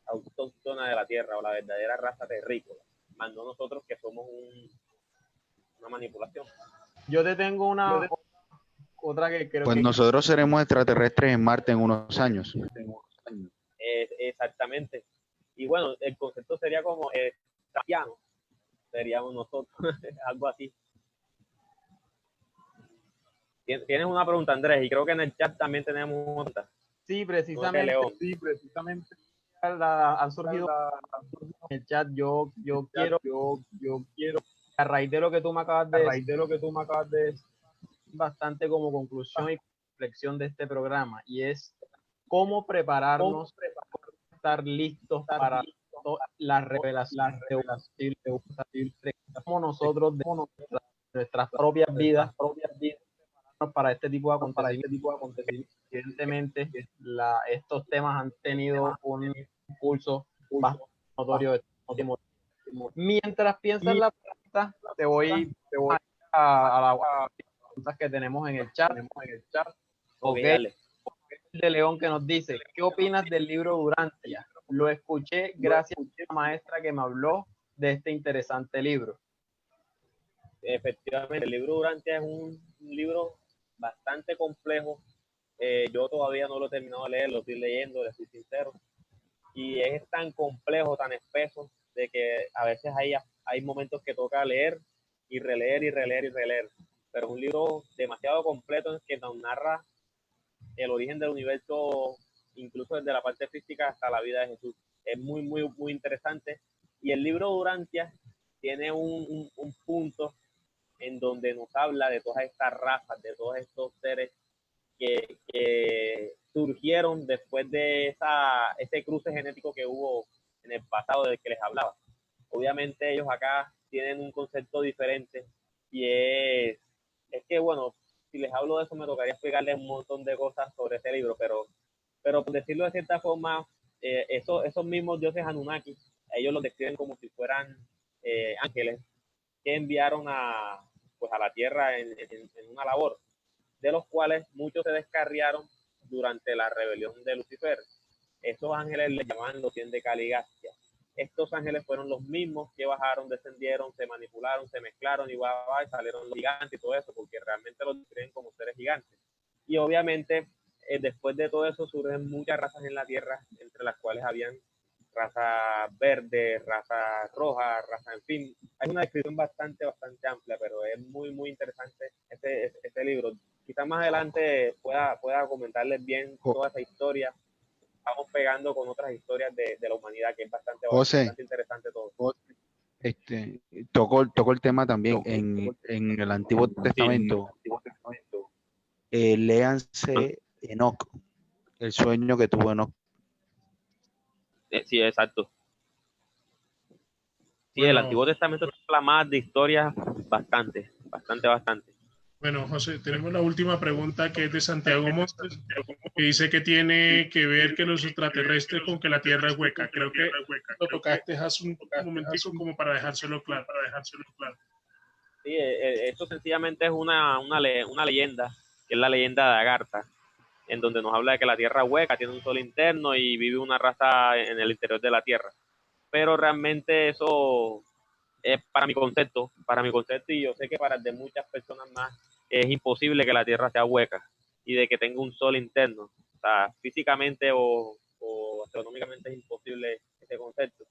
autóctona de la Tierra, o la verdadera raza terrícola, más no nosotros que somos una manipulación. Yo te tengo otra que creo Pues que nosotros seremos extraterrestres en Marte en unos años. Exactamente. Y bueno, el concepto sería como tapiano, seríamos nosotros, algo así. Tienes una pregunta, Andrés, y creo que en el chat también tenemos una pregunta. sí, No sé, León. precisamente han surgido en el chat. Yo quiero a raíz de lo que tú me acabas de decir, bastante como conclusión y reflexión de este programa, y es cómo prepararnos para estar listos para la revelación de cómo nosotros de nuestras propias vidas para este tipo de acontecimientos. Evidentemente, estos temas han tenido un impulso bastante notorio de estos últimos tiempos. Mientras piensas la pregunta, te voy a las preguntas que tenemos en el chat. Ok, dale. De León, que nos dice: ¿qué opinas del libro Durantia? Lo escuché gracias a una maestra que me habló de este interesante libro. Efectivamente, el libro Durantia es un libro bastante complejo. Yo todavía no lo he terminado de leer, lo estoy leyendo, le soy sincero. Y es tan complejo, tan espeso, de que a veces hay momentos que toca leer y releer y releer y releer. Pero es un libro demasiado completo en que nos narra el origen del universo, incluso desde la parte física hasta la vida de Jesús. Es muy, muy, muy interesante. Y el libro Durantia tiene un punto en donde nos habla de todas estas razas, de todos estos seres que surgieron después de ese cruce genético que hubo en el pasado del que les hablaba. Obviamente ellos acá tienen un concepto diferente, y es que, bueno, si les hablo de eso me tocaría explicarles un montón de cosas sobre ese libro, pero por decirlo de cierta forma, esos mismos dioses Anunnaki, ellos los describen como si fueran ángeles que enviaron a la Tierra en una labor, de los cuales muchos se descarriaron durante la rebelión de Lucifer. Esos ángeles le llamaban los 100 de Caligastia. Estos ángeles fueron los mismos que bajaron, descendieron, se manipularon, se mezclaron y salieron los gigantes y todo eso, porque realmente los describen como seres gigantes. Y obviamente después de todo eso surgen muchas razas en la Tierra, entre las cuales habían raza verde, raza roja, raza, en fin. Hay una descripción bastante amplia, pero es muy interesante este libro. Quizás más adelante pueda comentarles bien toda esa historia. Vamos pegando con otras historias de la humanidad, que es bastante interesante todo. Tocó el tema también en el Antiguo Testamento. Léanse Enoc, el sueño que tuvo Enoc. Sí, exacto. Sí, Bueno, el Antiguo Testamento habla más de historias bastante. Bueno, José, tenemos la última pregunta, que es de Santiago Montes, que dice que tiene que ver que los extraterrestres con que la Tierra es hueca. Creo que lo tocaste hace un momentico como para dejárselo claro. Sí, esto sencillamente es una leyenda, que es la leyenda de Agartha, en donde nos habla de que la Tierra es hueca, tiene un sol interno y vive una raza en el interior de la Tierra. Pero realmente eso es para mi concepto, y yo sé que para el de muchas personas más es imposible que la Tierra sea hueca y de que tenga un sol interno. O sea, físicamente o astronómicamente es imposible ese concepto.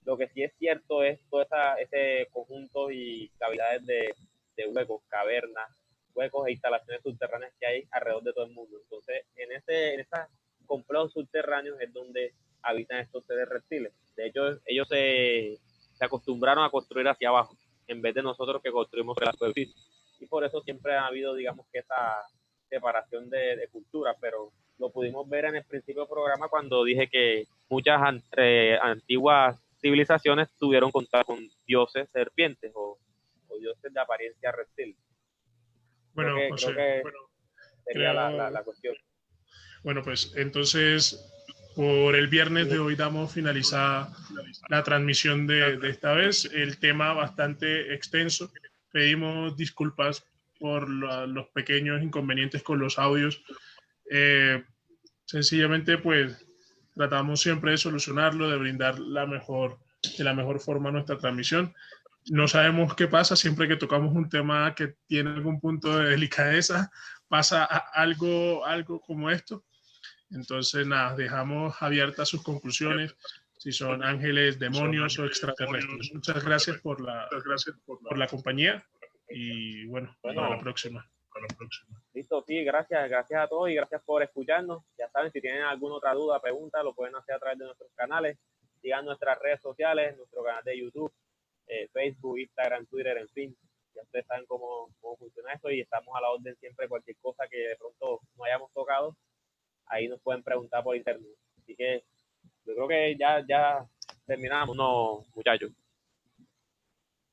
Lo que sí es cierto es todo ese conjunto y cavidades de huecos, cavernas, huecos e instalaciones subterráneas que hay alrededor de todo el mundo. Entonces, en estos complejos subterráneos es donde habitan estos seres reptiles. De hecho, ellos se acostumbraron a construir hacia abajo, en vez de nosotros que construimos en la superficie. Y por eso siempre ha habido, digamos, que esa separación de culturas, pero lo pudimos ver en el principio del programa cuando dije que muchas antiguas civilizaciones tuvieron contacto con dioses serpientes o dioses de apariencia reptil. Bueno, José, creo que sería la cuestión. Bueno, pues entonces por el viernes de hoy damos finalizada la transmisión de esta vez. El tema bastante extenso. Pedimos disculpas por los pequeños inconvenientes con los audios. Sencillamente, pues tratamos siempre de solucionarlo, de brindar de la mejor forma nuestra transmisión. No sabemos qué pasa siempre que tocamos un tema que tiene algún punto de delicadeza, pasa algo como esto. Entonces, nada, dejamos abiertas sus conclusiones, si son ángeles, demonios o extraterrestres. Muchas gracias por la compañía y bueno, para la próxima. Listo, sí, gracias a todos y gracias por escucharnos. Ya saben, si tienen alguna otra duda, pregunta, lo pueden hacer a través de nuestros canales. Sigan nuestras redes sociales, nuestro canal de YouTube, Facebook, Instagram, Twitter, en fin. Ya ustedes saben cómo funciona esto y estamos a la orden siempre. Cualquier cosa que de pronto no hayamos tocado, ahí nos pueden preguntar por internet. Así que yo creo que ya terminamos, ¿no, muchachos?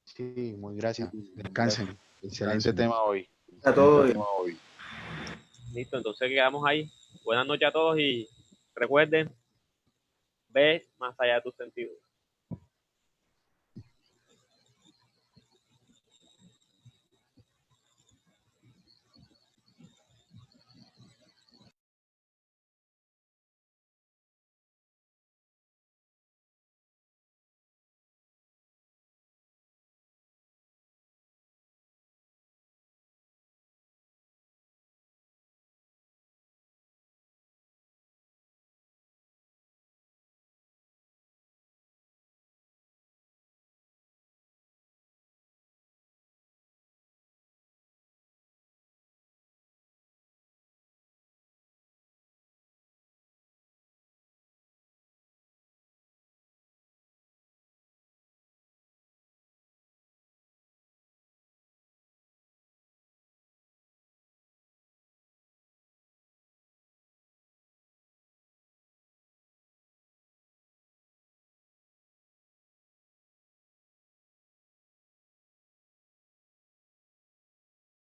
Sí, muy gracias. Descansen. Excelente tema hoy. A todos. Listo, entonces quedamos ahí. Buenas noches a todos y recuerden, ve más allá de tus sentidos.